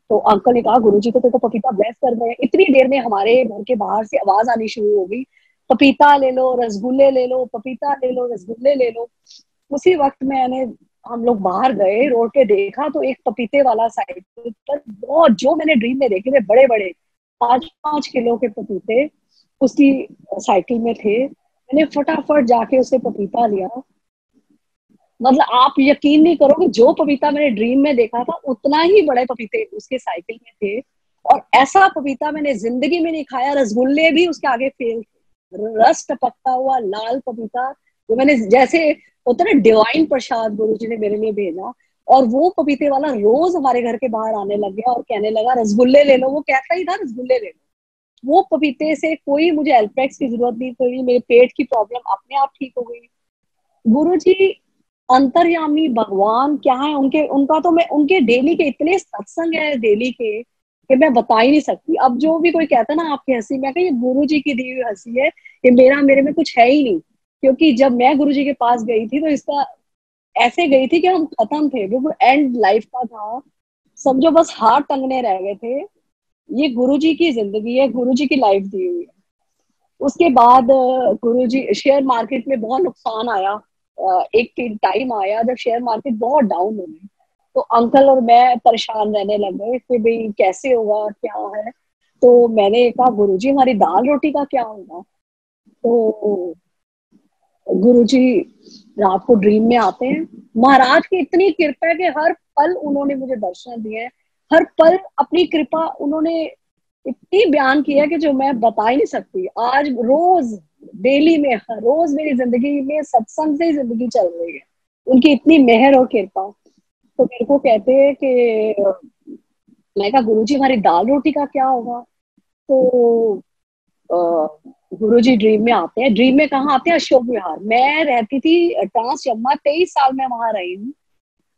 तो अंकल ने कहा गुरुजी तो तेरे को पपीता ब्लेस कर रहे हैं। इतनी देर में हमारे घर के बाहर से आवाज आनी शुरू हो गई, पपीता ले लो, रसगुल्ले ले लो, पपीता ले लो, रसगुल्ले ले लो। उसी वक्त मैंने, हम लोग बाहर गए, रोड पे देखा तो एक पपीते वाला साइकिल पर, बहुत, जो मैंने ड्रीम में देखे थे बड़े बड़े 5-5 किलो के पपीते उसकी साइकिल में थे। मैंने फटाफट जाके उसे पपीता लिया मतलब आप यकीन नहीं करोगे, जो पपीता मैंने ड्रीम में देखा था उतना ही बड़े पपीते उसके साइकिल में थे, और ऐसा पपीता मैंने जिंदगी में नहीं खाया। रसगुल्ले भी उसके आगे फेल थे, रस टपकता हुआ लाल पपीता, जो मैंने जैसे होता ना डिवाइन प्रसाद गुरुजी ने मेरे लिए भेजा। और वो पपीते वाला रोज हमारे घर के बाहर आने लग गया और कहने लगा रसगुल्ले ले लो, वो कहता ही था रसगुल्ले ले लो। वो पपीते से कोई मुझे एल्पैक्स की जरूरत नहीं पड़ी, मेरे पेट की प्रॉब्लम अपने आप ठीक हो गई। गुरुजी अंतर्यामी भगवान क्या है, उनके उनका तो मैं उनके डेली के इतने सत्संग है डेली के कि मैं बता ही नहीं सकती। अब जो भी कोई कहता है ना आपकी हंसी, मैं कही ये गुरुजी की दी हुई हंसी है, कि मेरे में कुछ है ही नहीं। क्योंकि जब मैं गुरुजी के पास गई थी तो इसका ऐसे गई थी कि हम खत्म थे, बिल्कुल एंड लाइफ का था, समझो बस हाथ टंगने रह गए थे। ये गुरुजी की जिंदगी है, गुरुजी की लाइफ दी हुई है। उसके बाद गुरुजी, शेयर मार्केट में बहुत नुकसान आया। एक टाइम आया जब शेयर मार्केट बहुत डाउन हो गई, तो अंकल और मैं परेशान रहने लग गए कि भाई कैसे होगा क्या है। तो मैंने कहा गुरुजी हमारी दाल रोटी का क्या होगा। तो गुरुजी रात को ड्रीम में आते हैं। महाराज की इतनी कृपा है कि हर पल उन्होंने मुझे दर्शन दिए हैं, हर पल अपनी कृपा उन्होंने इतनी बयान की है कि जो मैं बता ही नहीं सकती। आज रोज डेली में हर रोज मेरी जिंदगी में सत्संग से ही जिंदगी चल रही है, उनकी इतनी मेहर और कृपा। तो मेरे को कहते हैं कि मैं कहा गुरुजी हमारी दाल रोटी का क्या होगा। तो गुरुजी ड्रीम में आते हैं। ड्रीम में कहाँ आते हैं, अशोक विहार। मैं रहती थी ट्रांस जम्मा, 23 साल मैं वहां रही हूँ।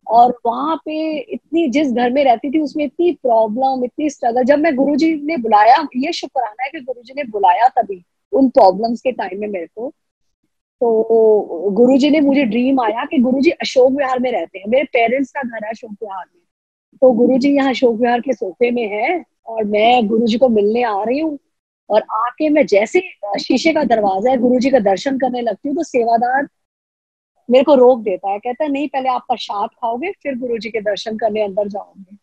और वहां पे इतनी, जिस घर में रहती थी उसमें इतनी प्रॉब्लम, इतनी स्ट्रगल। जब मैं गुरुजी ने बुलाया, ये शुक्राना है कि गुरुजी ने बुलाया तभी उन प्रॉब्लम्स के टाइम में मेरे को। तो गुरुजी ने, मुझे ड्रीम आया कि गुरुजी अशोक विहार में रहते हैं, मेरे पेरेंट्स का घर है अशोक विहार में। तो गुरुजी यहाँ अशोक विहार के सोफे में है और मैं गुरुजी को मिलने आ रही हूँ। और आके मैं जैसे शीशे का दरवाजा है, गुरुजी का दर्शन करने लगती हूँ, तो सेवादार मेरे को रोक देता है, कहता है नहीं पहले आप प्रसाद खाओगे फिर गुरुजी के दर्शन करने अंदर जाओगे।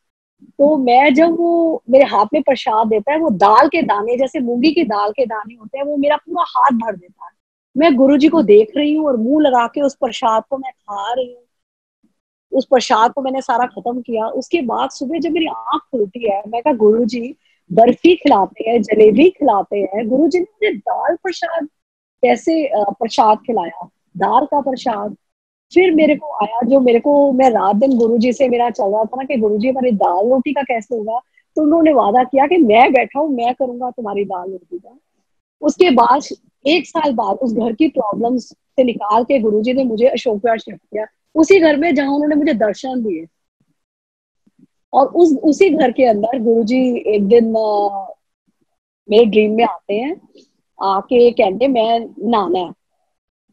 तो मैं जब वो मेरे हाथ में प्रसाद देता है, वो दाल के दाने जैसे मूंगी की दाल के दाने होते हैं, वो मेरा पूरा हाथ भर देता है। मैं गुरुजी को देख रही हूँ और मुंह लगा के उस प्रसाद को मैं खा रही हूँ। उस प्रसाद को मैंने सारा खत्म किया। उसके बाद सुबह जब मेरी आंख खुलती है, मैं कहा गुरुजी बर्फी खिलाते हैं, जलेबी खिलाते हैं, गुरुजी ने मुझे दाल प्रसाद कैसे प्रसाद खिलाया, दाल का प्रसाद। फिर मेरे को आया, जो मेरे को, मैं रात दिन गुरुजी से मेरा चल रहा था ना कि गुरुजी हमारी दाल रोटी का कैसे होगा। तो उन्होंने वादा किया कि मैं बैठा हूँ, मैं करूंगा तुम्हारी दाल रोटी का। उसके बाद 1 साल बाद उस घर की प्रॉब्लम्स से निकाल के गुरुजी ने मुझे अशोक विहार शिफ्ट किया, उसी घर में जहां उन्होंने मुझे दर्शन दिए। और उसी घर के अंदर गुरुजी एक दिन मेरे ड्रीम में आते हैं, आके कहते मैं नहाना है,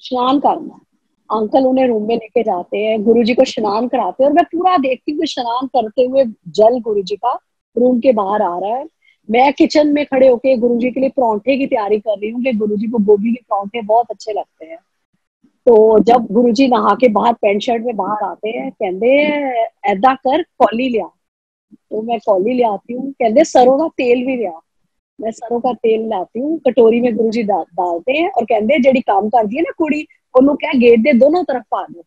स्नान करना है। अंकल उन्हें रूम में लेके जाते हैं, गुरुजी को स्नान कराते हैं, और मैं पूरा देखती हूँ स्नान करते हुए जल गुरुजी का रूम के बाहर आ रहा है। मैं किचन में खड़े होके गुरुजी के लिए परांठे की तैयारी कर रही हूँ कि गुरुजी को गोभी के परांठे बहुत अच्छे लगते हैं। तो जब गुरुजी नहा के बाहर पैंट शर्ट में बाहर आते हैं, कहते ऐदा कर कौली लिया। तो मैं कौली ले आती हूँ, कहते सरों का तेल भी लिया। मैं सरों का तेल लाती हूँ, कटोरी में गुरुजी डालते हैं और कहते जेडी काम करती है ना कुड़ी, ਉਹਨੂੰ क्या गेट दे दोनों तरफ पा दो।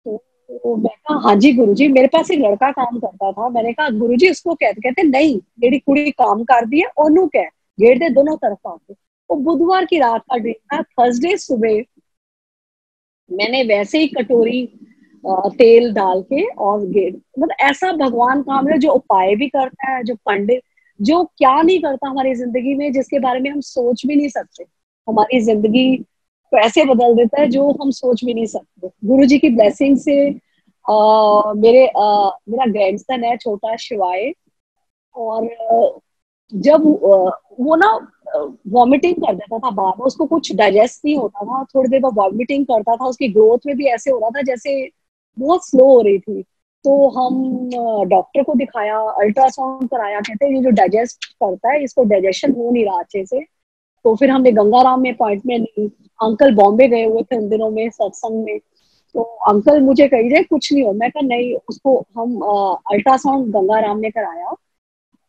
तो मैं कहा हाँ जी गुरुजी। मेरे पास एक लड़का काम करता था, मैंने कहा गुरुजी उसको कहते, कहते नहीं जेडी कुड़ी काम कर दी है ओनू कह गेट दे दोनों तरफ पा दो। वो बुधवार की रात का ड्रीम था। थर्सडे सुबह मैंने वैसे ही कटोरी तेल डाल के और गेट, मतलब ऐसा भगवान काम है जो उपाय भी करता है, जो पंडित जो क्या नहीं करता हमारी जिंदगी में, जिसके बारे में हम सोच भी नहीं सकते। हमारी जिंदगी को ऐसे बदल देता है जो हम सोच भी नहीं सकते। गुरु जी की ब्लेसिंग से मेरा ग्रैंडसन है छोटा शिवाय। और जब वो ना वॉमिटिंग कर देता था बार बार, उसको कुछ डाइजेस्ट नहीं होता था, थोड़ी देर बाद वॉमिटिंग करता था, उसकी ग्रोथ में भी ऐसे हो रहा था जैसे बहुत स्लो हो रही थी। तो हम डॉक्टर को दिखाया, अल्ट्रासाउंड कराया, कहते हैं ये जो डाइजेस्ट करता है इसको डाइजेशन हो नहीं रहा अच्छे से। तो फिर हमने गंगाराम में अपॉइंटमेंट ली। अंकल बॉम्बे गए हुए थे उन दिनों में सत्संग में, तो अंकल मुझे कही जाए कुछ नहीं हो, मैं कहा नहीं। उसको हम अल्ट्रासाउंड गंगाराम में कराया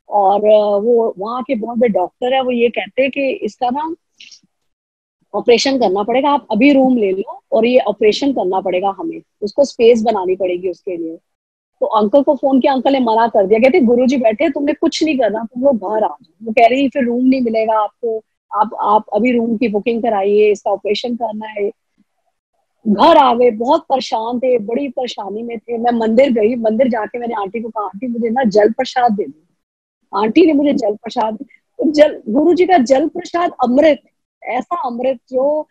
और वो वहाँ के बहुत बड़े डॉक्टर है, वो ये कहते हैं कि इसका ना ऑपरेशन करना पड़ेगा, आप अभी रूम ले लो और ये ऑपरेशन करना पड़ेगा हमें, उसको स्पेस बनानी पड़ेगी उसके लिए। तो अंकल को फोन किया, अंकल ने मना कर दिया, कहते गुरुजी बैठे, तुमने कुछ नहीं करना, तुम लोग घर आ जाओ। वो कह रही फिर रूम नहीं मिलेगा आपको, आप अभी रूम की बुकिंग कराइए, इसका ऑपरेशन करना है। घर आ गए, बहुत परेशान थे, बड़ी परेशानी में थे। मैं मंदिर गई, मंदिर जाके मैंने आंटी को कहा, आंटी मुझे ना जल प्रसाद दे दो। आंटी ने मुझे जल प्रसाद, जल गुरु जी का जल प्रसाद अमृत, ऐसा अमृत जो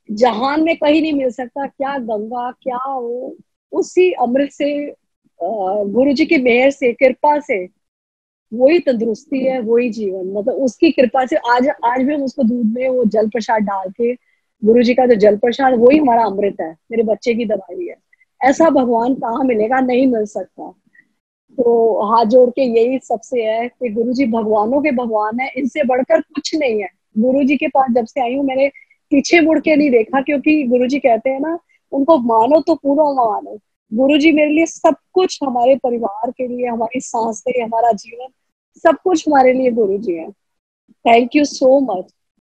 जहान में कहीं नहीं मिल सकता, क्या गंगा क्या वो, उसी अमृत से गुरु जी की मेहर से, कृपा से वही तंदुरुस्ती है, वही जीवन, मतलब उसकी कृपा से आज आज भी हम उसको दूध में वो जल प्रसाद डाल के, गुरु जी का जो जल प्रसाद वही हमारा अमृत है, मेरे बच्चे की दवाई है। ऐसा भगवान कहाँ मिलेगा, नहीं मिल सकता। तो हाथ जोड़ के यही सबसे है कि गुरु जी भगवानों के भगवान है, इनसे बढ़कर कुछ नहीं है। गुरु जी के पास जब से आई हूँ मैंने पीछे मुड़ के नहीं देखा, क्योंकि गुरु जी कहते हैं ना, उनको मानो तो पूरा मानो। गुरु जी मेरे लिए सब कुछ, हमारे परिवार के लिए, हमारी सांसें, हमारा जीवन, सब कुछ हमारे लिए गुरु जी है। Thank you so much.